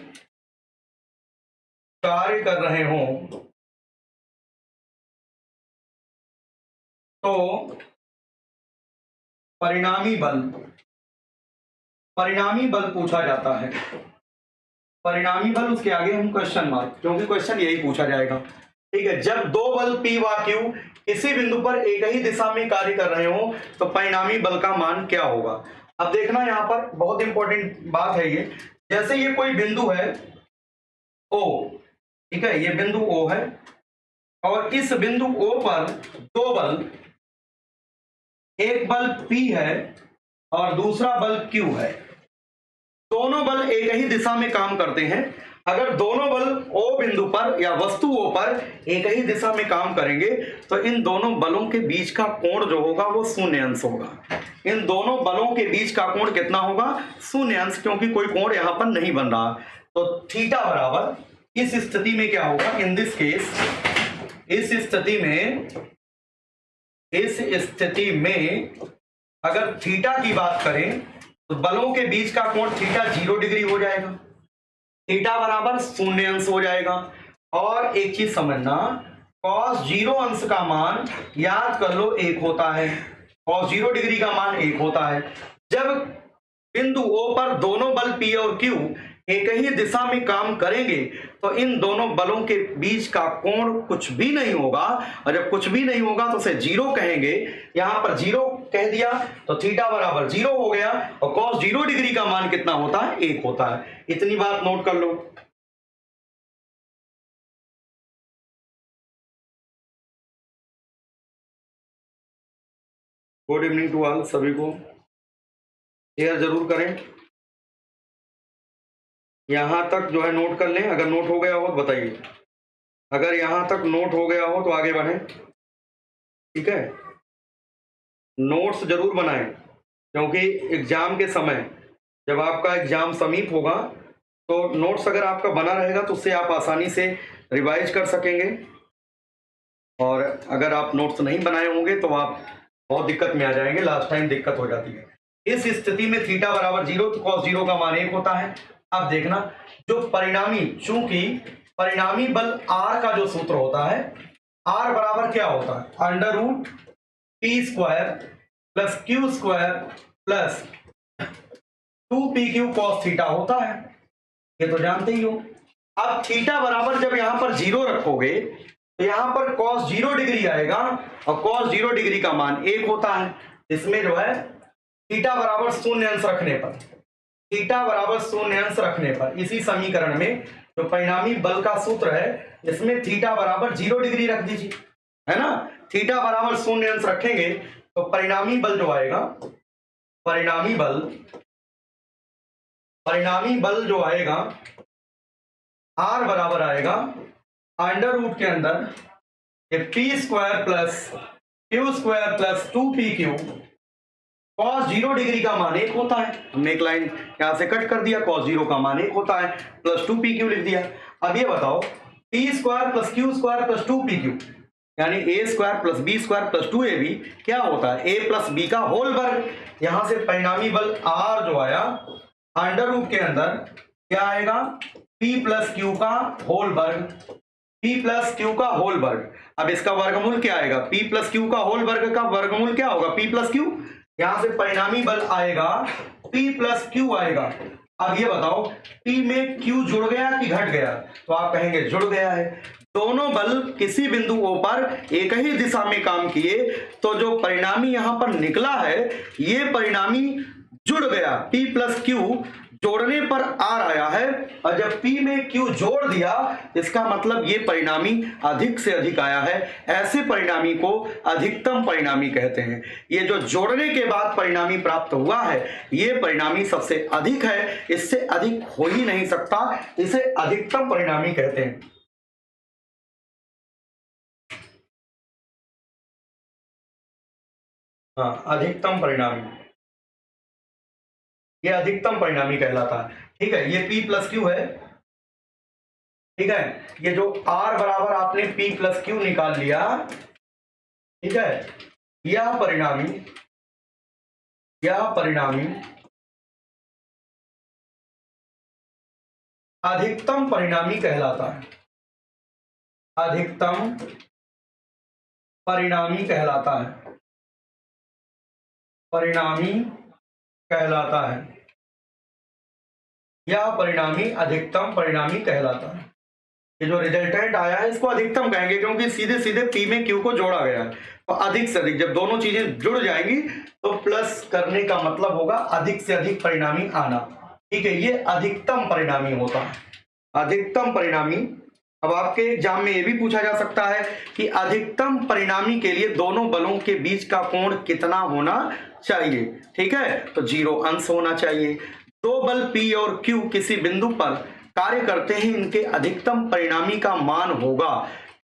कार्य कर रहे हों तो परिणामी बल पूछा जाता है। परिणामी बल, उसके आगे हम क्वेश्चन मार्क, क्योंकि क्वेश्चन यही पूछा जाएगा। ठीक है, जब दो बल P व Q किसी बिंदु पर एक ही दिशा में कार्य कर रहे हो तो परिणामी बल का मान क्या होगा। अब देखना यहां पर बहुत इंपॉर्टेंट बात है ये, जैसे ये कोई बिंदु है O, ठीक है, ये बिंदु O है और इस बिंदु O पर दो बल, एक बल P है और दूसरा बल Q है। दोनों बल एक ही दिशा में काम करते हैं। अगर दोनों बल O बिंदु पर या वस्तु O पर एक ही दिशा में काम करेंगे तो इन दोनों बलों के बीच का कोण जो होगा वो शून्य अंश होगा। इन दोनों बलों के बीच का कोण कितना होगा, शून्य अंश, क्योंकि कोई कोण यहां पर नहीं बन रहा। तो थीटा बराबर, इस स्थिति में क्या होगा, इन दिस केस, इस स्थिति में अगर थीटा की बात करें तो बलों के बीच का कोण थीटा 0 डिग्री हो जाएगा, थीटा बराबर शून्य अंश हो जाएगा। और एक चीज समझना, cos 0 अंश का मान याद कर लो 1 होता है, cos 0 डिग्री का मान 1 होता है। जब बिंदु O पर दोनों बल P और Q एक ही दिशा में काम करेंगे तो इन दोनों बलों के बीच का कोण कुछ भी नहीं होगा, और जब कुछ भी नहीं होगा तो उसे 0 कहेंगे। यहां पर 0 कह दिया तो थीटा बराबर 0 हो गया, और cos 0 डिग्री का मान कितना होता है, 1 होता है। इतनी बात नोट कर लो। गुड इवनिंग टू ऑल, सभी को शेयर जरूर करें। यहां तक जो है नोट कर लें, अगर नोट हो गया हो तो बताइए, अगर यहां तक नोट हो गया हो तो आगे बढ़ें। ठीक है, नोट्स जरूर बनाएं, क्योंकि एग्जाम के समय जब आपका एग्जाम समीप होगा तो नोट्स अगर आपका बना रहेगा तो उससे आप आसानी से रिवाइज कर सकेंगे, और अगर आप नोट्स नहीं बनाए होंगे तो आप बहुत दिक्कत में आ जाएंगे। लास्ट टाइम दिक्कत हो जाती है। इस स्थिति में थीटा बराबर 0 तो cos 0 का मान 1 होता है। अब देखना, जो परिणामी, चूंकि परिणामी बल R का जो सूत्र होता है, R बराबर क्या होता है, √P² + Q² plus 2pq cos theta होता है, ये तो जानते ही हो। अब थीटा बराबर जब यहां पर 0 रखोगे तो यहां पर cos 0 डिग्री आएगा, और cos 0 डिग्री का मान 1 होता है। इसमें जो है थीटा बराबर 0 अंश रखने पर, थीटा बराबर 0 अंश रखने पर, इसी समीकरण में जो परिणामी बल का सूत्र है इसमें थीटा बराबर 0 डिग्री रख दीजिए, है ना। थीटा बराबर 0 अंश रखेंगे तो परिणामी बल जो आएगा, परिणामी बल जो आएगा आर बराबर आएगा अंडर रूट के अंदर ये P square plus Q square plus 2pq, cos 0 degree का मान 1 होता है, हमने एक लाइन यहां से कट कर दिया, cos 0 का मान 1 होता है, प्लस 2pq लिख दिया। अब ये बताओ p square plus Q square plus 2pq यानी a square plus b square plus 2ab क्या होता है, a प्लस b का होल वर्ग। यहां से परिणामी बल r जो आया अंडर रूट के अंदर क्या आएगा, p प्लस क्यू का होल वर्ग, p प्लस क्यू का होल वर्ग। अब इसका वर्गमूल क्या आएगा, p प्लस क्यू का होल वर्ग का वर्गमूल क्या होगा, p प्लस क्यू। यहां से परिणामी बल आएगा p प्लस क्यू आएगा। अब ये बताओ p में q जुड़ गया कि घट गया, तो आप कहेंगे जुड़ गया है। दोनों बल किसी बिंदु O पर एक ही दिशा में काम किए तो जो परिणामी यहां पर निकला है ये परिणामी जुड़ गया, P प्लस क्यू जोड़ने पर R आया है, और जब P में Q जोड़ दिया इसका मतलब ये परिणामी अधिक से अधिक आया है। ऐसे परिणामी को अधिकतम परिणामी कहते हैं। ये जो जोड़ने के बाद परिणामी प्राप्त हुआ है ये परिणामी सबसे अधिक है, इससे अधिक हो ही नहीं सकता, इसे अधिकतम परिणामी कहते हैं। हाँ, अधिकतम परिणामी, ये अधिकतम परिणामी कहलाता है। ठीक है, ये P प्लस क्यू है, ठीक है। ये जो R बराबर आपने P प्लस क्यू निकाल लिया, ठीक है, यह परिणामी अधिकतम परिणामी कहलाता है, अधिकतम परिणामी कहलाता है, परिणामी कहलाता है, यह परिणामी अधिकतम परिणामी कहलाता है। ये जो रिजल्टेंट आया है इसको अधिकतम कहेंगे क्योंकि सीधे सीधे P में Q को जोड़ा गया है। तो अधिक से अधिक, जब दोनों चीजें जुड़ जाएंगी तो प्लस करने का मतलब होगा अधिक से अधिक परिणामी आना। ठीक है, ये अधिकतम परिणामी होता है, अधिकतम परिणामी। अब आपके एग्जाम में ये भी पूछा जा सकता है कि अधिकतम परिणामी के लिए दोनों बलों के बीच का कोण कितना होना चाहिए। ठीक है, तो 0 अंश होना चाहिए। दो बल P और Q किसी बिंदु पर कार्य करते हैं, इनके अधिकतम परिणामी का मान होगा।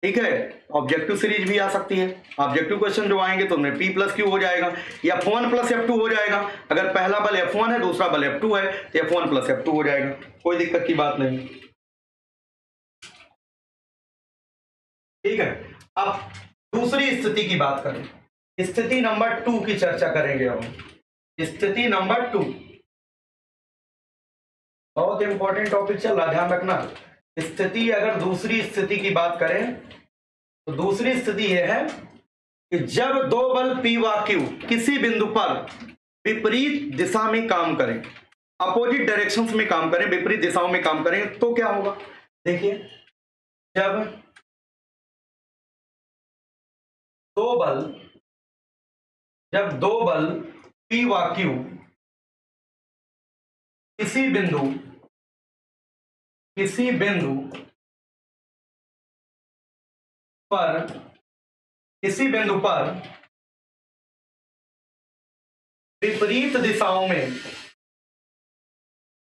ठीक है, ऑब्जेक्टिव सीरीज भी आ सकती है, ऑब्जेक्टिव क्वेश्चन जो आएंगे तो उनमें P प्लस क्यू हो जाएगा, F1 प्लस F2 हो जाएगा। अगर पहला बल F1 है दूसरा बल F2 है तो F1 प्लस F2 हो जाएगा, कोई दिक्कत की बात नहीं। ठीक है, अब दूसरी स्थिति की बात करें, स्थिति नंबर 2 की चर्चा करेंगे। अब स्थिति नंबर 2 बहुत इंपॉर्टेंट टॉपिक चल रहा है, ध्यान रखना। स्थिति, अगर दूसरी स्थिति की बात करें तो दूसरी स्थिति यह है कि जब दो बल P व Q किसी बिंदु पर विपरीत दिशा में काम करें, अपोजिट डायरेक्शंस में काम करें, विपरीत दिशाओं में काम करें, तो क्या होगा। देखिए, जब दो बल P व Q किसी बिंदु पर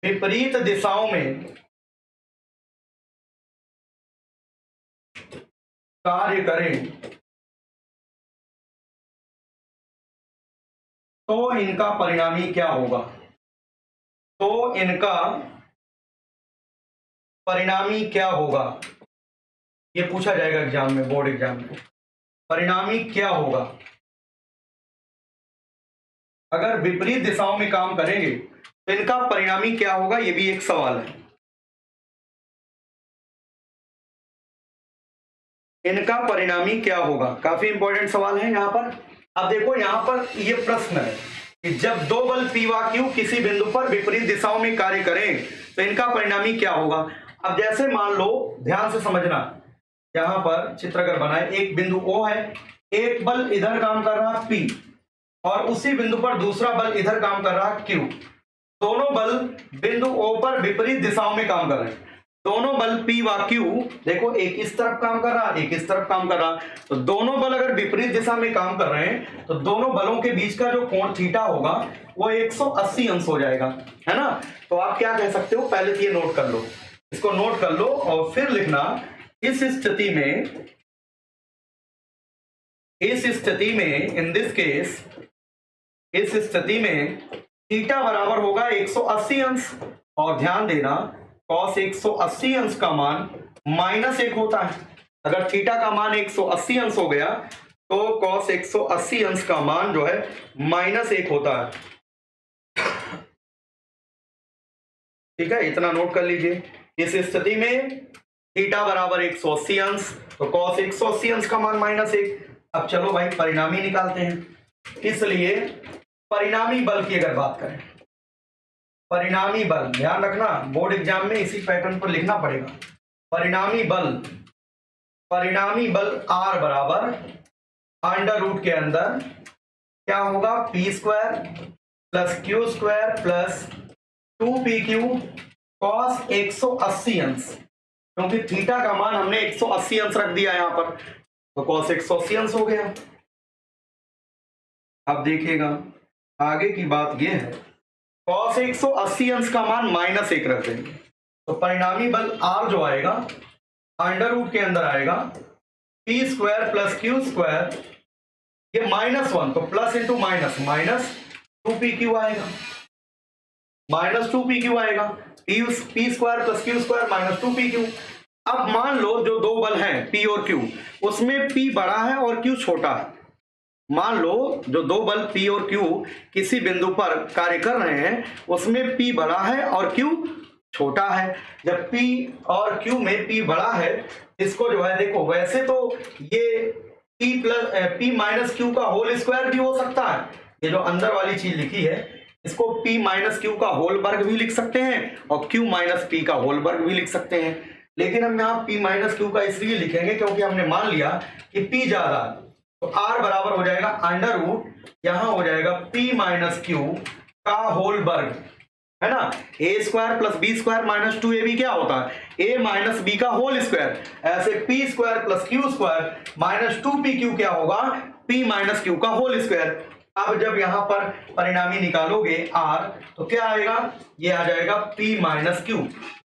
विपरीत दिशाओं में कार्य करें तो इनका परिणामी क्या होगा, तो इनका परिणामी क्या होगा, ये पूछा जाएगा एग्जाम में, बोर्ड एग्जाम में। परिणामी क्या होगा अगर विपरीत दिशाओं में काम करेंगे तो इनका परिणामी क्या होगा, ये भी एक सवाल है। इनका परिणामी क्या होगा, काफी इंपॉर्टेंट सवाल है यहां पर। अब देखो, यहां पर ये प्रश्न है, कि जब दो बल P व Q किसी बिंदु पर विपरीत दिशाओं में कार्य करें तो इनका परिणामी क्या होगा। अब जैसे मान लो, ध्यान से समझना, यहां पर चित्र अगर बनाए, एक बिंदु O है, एक बल इधर काम कर रहा P और उसी बिंदु पर दूसरा बल इधर काम कर रहा Q। दोनों बल बिंदु O पर विपरीत दिशाओं में काम कर रहे हैं। दोनों बल P व Q देखो, एक इस तरफ काम कर रहा, एक इस तरफ काम कर रहा, तो दोनों बल अगर विपरीत दिशा में काम कर रहे हैं तो दोनों बलों के बीच का जो कोण थीटा होगा वो 180 अंश हो जाएगा, है ना। तो आप क्या कह सकते हो, पहले तो ये नोट कर लो, इसको नोट कर लो और फिर लिखना, इस स्थिति में इन दिस केस, इस स्थिति में थीटा बराबर होगा 180 अंश। और ध्यान देना, cos 180 अंश का मान -1 होता है। अगर थीटा का मान 180 अंश हो गया तो cos 180 अंश का मान जो है -1 होता है। ठीक है, इतना नोट कर लीजिए। इस स्थिति में थीटा बराबर 180 अंश, तो cos 180 अंश का मान -1। अब चलो भाई परिणामी निकालते हैं। इसलिए परिणामी बल की अगर बात करें, परिणामी बल, ध्यान रखना बोर्ड एग्जाम में इसी पैटर्न पर लिखना पड़ेगा। परिणामी बल R बराबर अंडर रूट के अंदर क्या होगा, P² plus Q² plus 2PQ cos 180 अंश, क्योंकि थीटा का मान हमने 180 अंश रख दिया यहां पर, तो cos 180 अंश हो गया। अब देखिएगा आगे की बात यह है, cos 180 अंश का मान -1 रख देंगे, तो परिणामी बल R जो आएगा अंडर रूट के अंदर आएगा P² प्लस Q², ये -1 तो प्लस इंटू माइनस, -2PQ आएगा, -2PQ आएगा, P² प्लस Q² -2PQ। अब मान लो जो दो बल हैं P और Q, उसमें P बड़ा है और Q छोटा है। मान लो जो दो बल P और Q किसी बिंदु पर कार्य कर रहे हैं, उसमें P बड़ा है और Q छोटा है। जब P और Q में P बड़ा है, इसको जो है देखो, वैसे तो ये P माइनस Q का होल स्क्वायर भी हो सकता है। ये जो अंदर वाली चीज लिखी है, इसको P माइनस Q का होल वर्ग भी लिख सकते हैं और Q माइनस P का होल वर्ग भी लिख सकते हैं। लेकिन हम यहाँ P माइनस Q का इसलिए लिखेंगे क्योंकि हमने मान लिया कि P ज्यादा, तो R बराबर हो जाएगा अंडर रूट, यहां हो जाएगा P माइनस Q का होल वर्ग, है ना। A² plus B² minus 2AB क्या होता है, A माइनस B का होल स्क्वायर। ऐसे P² plus Q² minus 2PQ क्या होगा, P माइनस Q का होल स्क्वायर। अब जब यहां पर परिणामी निकालोगे R, तो क्या आएगा, ये आ जाएगा P माइनस Q,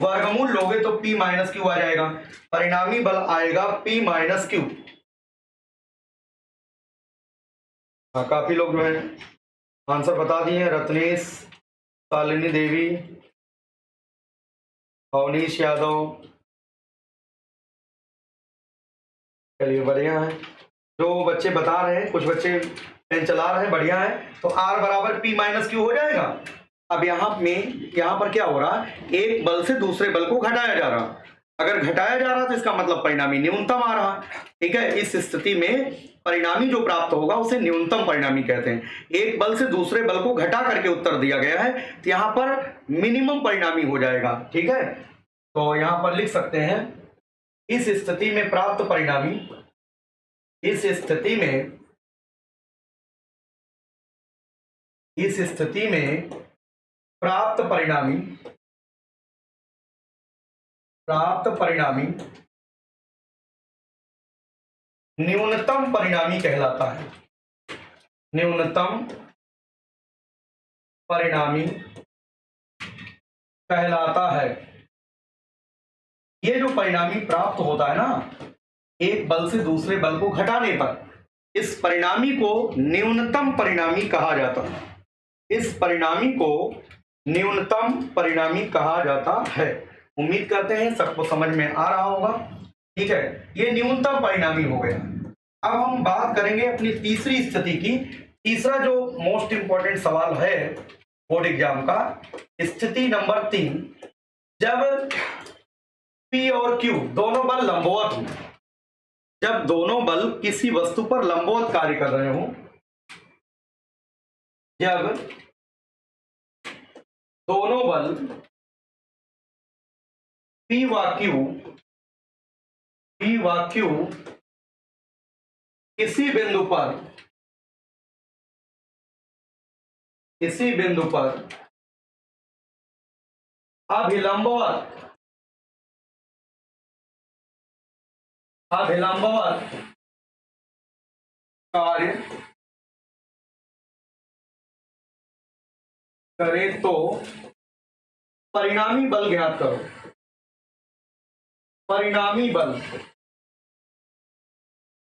वर्गमूल लोगे तो P माइनस Q आ जाएगा, परिणामी बल आएगा P माइनस Q। हाँ, काफी लोग जो है आंसर बता दिए हैं, रत्नेश, शालिनी देवी, अवनीश यादव, चलिए बढ़िया है। जो बच्चे बता रहे हैं, कुछ बच्चे पेन चला रहे हैं, बढ़िया है। तो R बराबर P माइनस Q हो जाएगा। अब यहाँ पर क्या हो रहा, एक बल से दूसरे बल को घटाया जा रहा। अगर घटाया जा रहा तो इसका मतलब परिणामी न्यूनतम आ रहा। ठीक है, इस स्थिति में परिणामी जो प्राप्त होगा उसे न्यूनतम परिणामी कहते हैं। एक बल से दूसरे बल को घटा करके उत्तर दिया गया है, तो यहां पर मिनिमम परिणामी हो जाएगा। ठीक है, तो यहां पर लिख सकते हैं, इस स्थिति में प्राप्त परिणामी, इस स्थिति में प्राप्त परिणामी न्यूनतम परिणामी कहलाता है। न्यूनतम परिणामी कहलाता है। ये जो परिणामी प्राप्त होता है ना, एक बल से दूसरे बल को घटाने पर, इस परिणामी को न्यूनतम परिणामी कहा जाता है। इस परिणामी को न्यूनतम परिणामी कहा जाता है। उम्मीद करते हैं सबको समझ में आ रहा होगा। ठीक है, ये न्यूनतम परिणामी हो गया। अब हम बात करेंगे अपनी तीसरी स्थिति की। तीसरा जो मोस्ट इंपॉर्टेंट सवाल है बोर्ड एग्जाम का, स्थिति नंबर 3, जब P और Q दोनों बल लंबवत हो, जब दोनों बल किसी वस्तु पर लंबवत कार्य कर रहे हो, जब दोनों बल P व Q किसी बिंदु पर अभिलंबवत कार्य करे तो परिणामी बल ज्ञात करो।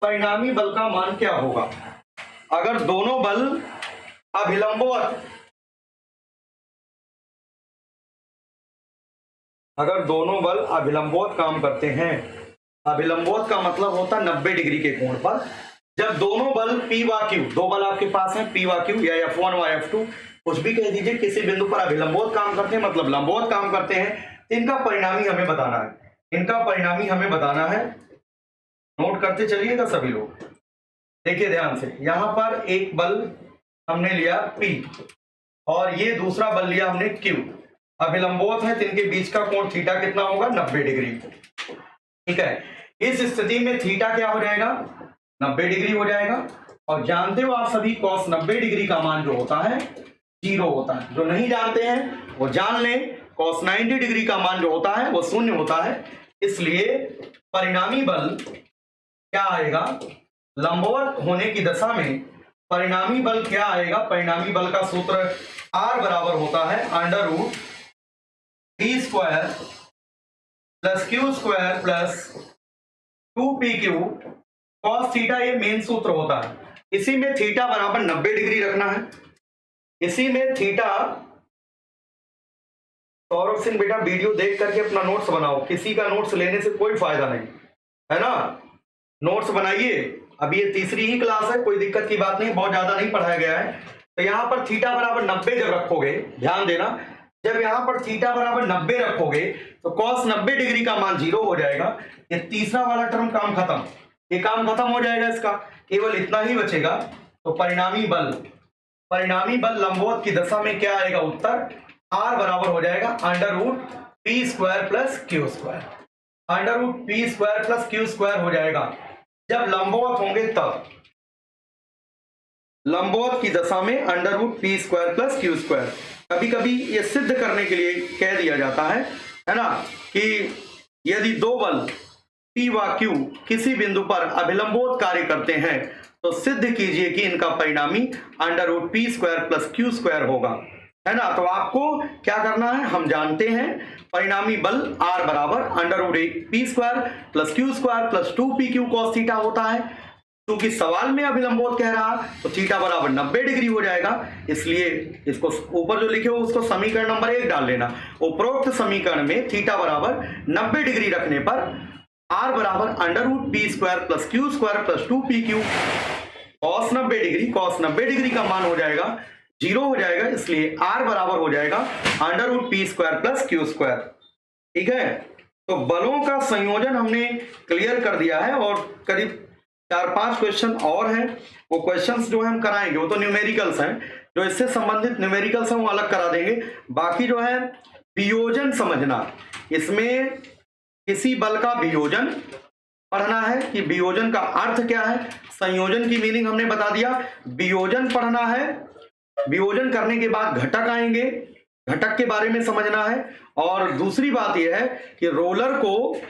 परिणामी बल का मान क्या होगा? अगर दोनों बल अभिलंबवत काम करते हैं, अभिलंबवत का मतलब होता है 90 डिग्री के कोण पर। जब दोनों बल P व Q, दो बल आपके पास हैं P व Q या F1 व F2, कुछ भी कह दीजिए, किसी बिंदु पर अभिलंबवत काम करते हैं, मतलब लंबवत काम करते हैं, तो इनका परिणामी हमें बताना है। नोट करते चलिएगा सभी लोग। देखिए ध्यान से, यहां पर एक बल हमने लिया P और ये दूसरा बल लिया हमने Q। अभिलंबवत है तो इनके बीच का कोण थीटा कितना होगा? 90 डिग्री। ठीक है, इस स्थिति में थीटा क्या हो जाएगा? 90 डिग्री हो जाएगा। और जानते हो आप सभी, cos 90 डिग्री का मान जो होता है 0 होता है। जो नहीं जानते हैं वो जान लें, cos 90 डिग्री का मान जो होता है वो 0 होता है। इसलिए परिणामी बल क्या आएगा? लंबवत होने की दशा में परिणामी बल क्या आएगा? परिणामी बल का सूत्र R बराबर होता है √p² + q² + 2pq cos theta. ये मेन सूत्र होता है। इसी में थीटा बराबर 90 डिग्री रखना है। इसी में थीटा, सौरभ सिंह बेटा वीडियो देख करके अपना नोट्स बनाओ, किसी का नोट्स लेने से कोई फायदा नहीं है ना। नोट्स बनाइए, अभी ये तीसरी ही क्लास है, कोई दिक्कत की बात नहीं, बहुत ज्यादा नहीं पढ़ाया गया है। तो यहां पर थीटा बराबर 90 जब रखोगे, ध्यान देना, जब यहां पर थीटा बराबर 90 रखोगे तो cos 90 डिग्री का मान 0 हो जाएगा। ये तीसरा वाला टर्म काम खत्म, ये काम खत्म हो जाएगा, इसका केवल इतना ही बचेगा। तो परिणामी बल लंबवत की दशा में क्या आएगा? उत्तर R बराबर हो जाएगा √p² + q²। √p² + q² हो जाएगा। जब लंबवत होंगे तब, लंबवत की दशा में √p² + q²। कभी कभी ये सिद्ध करने के लिए कह दिया जाता है ना, कि यदि दो बल P व Q किसी बिंदु पर अभिलंबवत कार्य करते हैं तो सिद्ध कीजिए कि इनका परिणामी √p² + q² होगा, है ना। तो आपको क्या करना है, हम जानते हैं परिणामी बल R बराबर √p² + q² + 2pq cos theta होता है। क्योंकि सवाल में अभिलंबवत कह रहा तो थीटा बराबर 90 डिग्री हो जाएगा। इसलिए इसको ऊपर जो लिखे हो उसको समीकरण नंबर 1 डाल लेना। उपरोक्त समीकरण में थीटा बराबर 90 डिग्री रखने पर R बराबर √p² + q² + 2pq cos 90 degree का मान हो जाएगा 0 हो जाएगा। इसलिए R बराबर हो जाएगा √p² + q²। ठीक है, तो बलों का संयोजन हमने क्लियर कर दिया है और करीब 4-5 क्वेश्चन और हैं। वो क्वेश्चंस जो है हम कराएंगे, वो तो न्यूमेरिकल्स हैं, जो इससे संबंधित न्यूमेरिकल्स हैं वो अलग करा देंगे। बाकी जो है वियोजन समझना, इसमें किसी बल का वियोजन पढ़ना है कि वियोजन का अर्थ क्या है। संयोजन की मीनिंग हमने बता दिया, वियोजन पढ़ना है। वियोजन करने के बाद घटक आएंगे, घटक के बारे में समझना है। और दूसरी बात यह है कि रोलर को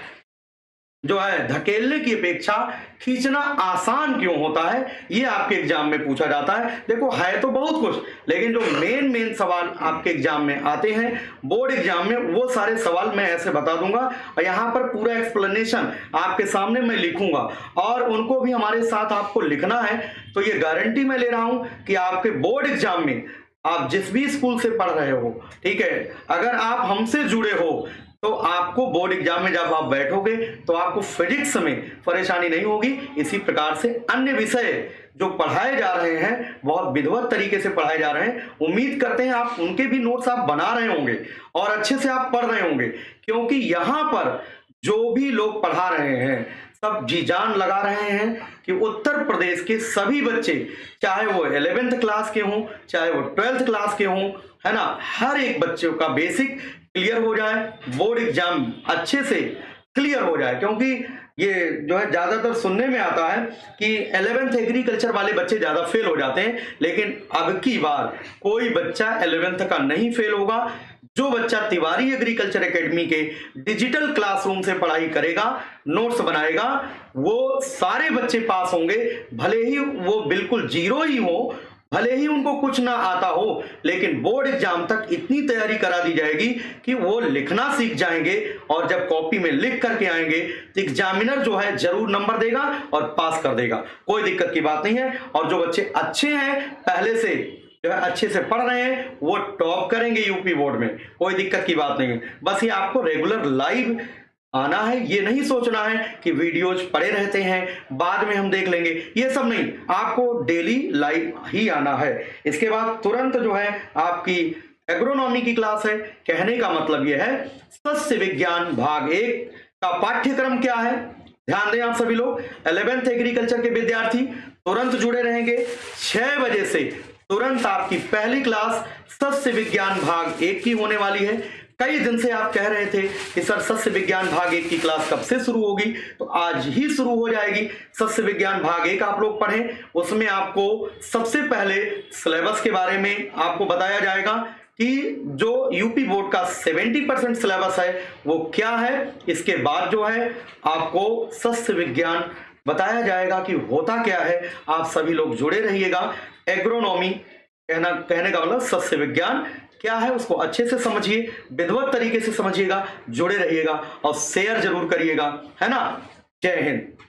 जो है धकेलने की अपेक्षा खींचना आसान क्यों होता है, ये आपके एग्जाम में पूछा जाता है। देखो है तो बहुत कुछ, लेकिन जो मेन सवाल आपके एग्जाम में आते हैं बोर्ड एग्जाम में, वो सारे सवाल मैं ऐसे बता दूंगा और यहाँ पर पूरा एक्सप्लेनेशन आपके सामने मैं लिखूंगा और उनको भी हमारे साथ आपको लिखना है। तो ये गारंटी मैं ले रहा हूं कि आपके बोर्ड एग्जाम में आप जिस भी स्कूल से पढ़ रहे हो, ठीक है, अगर आप हमसे जुड़े हो तो आपको बोर्ड एग्जाम में जब आप बैठोगे तो आपको फिजिक्स में परेशानी नहीं होगी। इसी प्रकार से अन्य विषय जो पढ़ाए जा रहे हैं बहुत विधिवत तरीके से पढ़ाए जा रहे हैं। उम्मीद करते हैं आप उनके भी नोट्स आप बना रहे होंगे और अच्छे से आप पढ़ रहे होंगे, क्योंकि यहाँ पर जो भी लोग पढ़ा रहे हैं सब जी जान लगा रहे हैं कि उत्तर प्रदेश के सभी बच्चे, चाहे वो 11th क्लास के हों, चाहे वो 12th क्लास के हों, है ना, हर एक बच्चों का बेसिक क्लियर हो जाए, बोर्ड एग्जाम अच्छे से क्लियर हो जाए। क्योंकि ये जो है ज्यादातर सुनने में आता है कि 11th एग्रीकल्चर वाले बच्चे ज्यादा फेल हो जाते हैं, लेकिन अब की बार कोई बच्चा 11th का नहीं फेल होगा। जो बच्चा तिवारी एग्रीकल्चर एकेडमी के डिजिटल क्लासरूम से पढ़ाई करेगा, नोट्स बनाएगा, वो सारे बच्चे पास होंगे। भले ही वो बिल्कुल जीरो ही हो, भले ही उनको कुछ ना आता हो, लेकिन बोर्ड एग्जाम तक इतनी तैयारी करा दी जाएगी कि वो लिखना सीख जाएंगे, और जब कॉपी में लिख करके आएंगे तो एग्जामिनर जो है जरूर नंबर देगा और पास कर देगा। कोई दिक्कत की बात नहीं है। और जो बच्चे अच्छे हैं, पहले से जो है अच्छे से पढ़ रहे हैं, वो टॉप करेंगे यूपी बोर्ड में, कोई दिक्कत की बात नहीं है। बस ये आपको रेगुलर लाइव आना है, ये नहीं सोचना है कि वीडियोज पड़े रहते हैं बाद में हम देख लेंगे, ये सब नहीं, आपको डेली लाइव ही आना है। इसके बाद तुरंत जो है आपकी एग्रोनॉमी की क्लास है। कहने का मतलब यह है, सस्य विज्ञान भाग 1 का पाठ्यक्रम क्या है, ध्यान दें आप सभी लोग। 11th एग्रीकल्चर के विद्यार्थी तुरंत जुड़े रहेंगे। 6 बजे से तुरंत आपकी पहली क्लास सस्य विज्ञान भाग 1 की होने वाली है। कई दिन से आप कह रहे थे कि सर सस्य विज्ञान भाग 1 की क्लास कब से शुरू होगी, तो आज ही शुरू हो जाएगी। सस्य विज्ञान भाग 1 आप लोग पढ़ें, उसमें आपको सबसे पहले सिलेबस के बारे में आपको बताया जाएगा कि जो यूपी बोर्ड का 70% सिलेबस है वो क्या है। इसके बाद जो है आपको सस्य विज्ञान बताया जाएगा कि होता क्या है। आप सभी लोग जुड़े रहिएगा। एग्रोनॉमी कहने का मतलब सस्य विज्ञान क्या है उसको अच्छे से समझिए, विधिवत तरीके से समझिएगा, जुड़े रहिएगा और शेयर जरूर करिएगा, है ना। जय हिंद।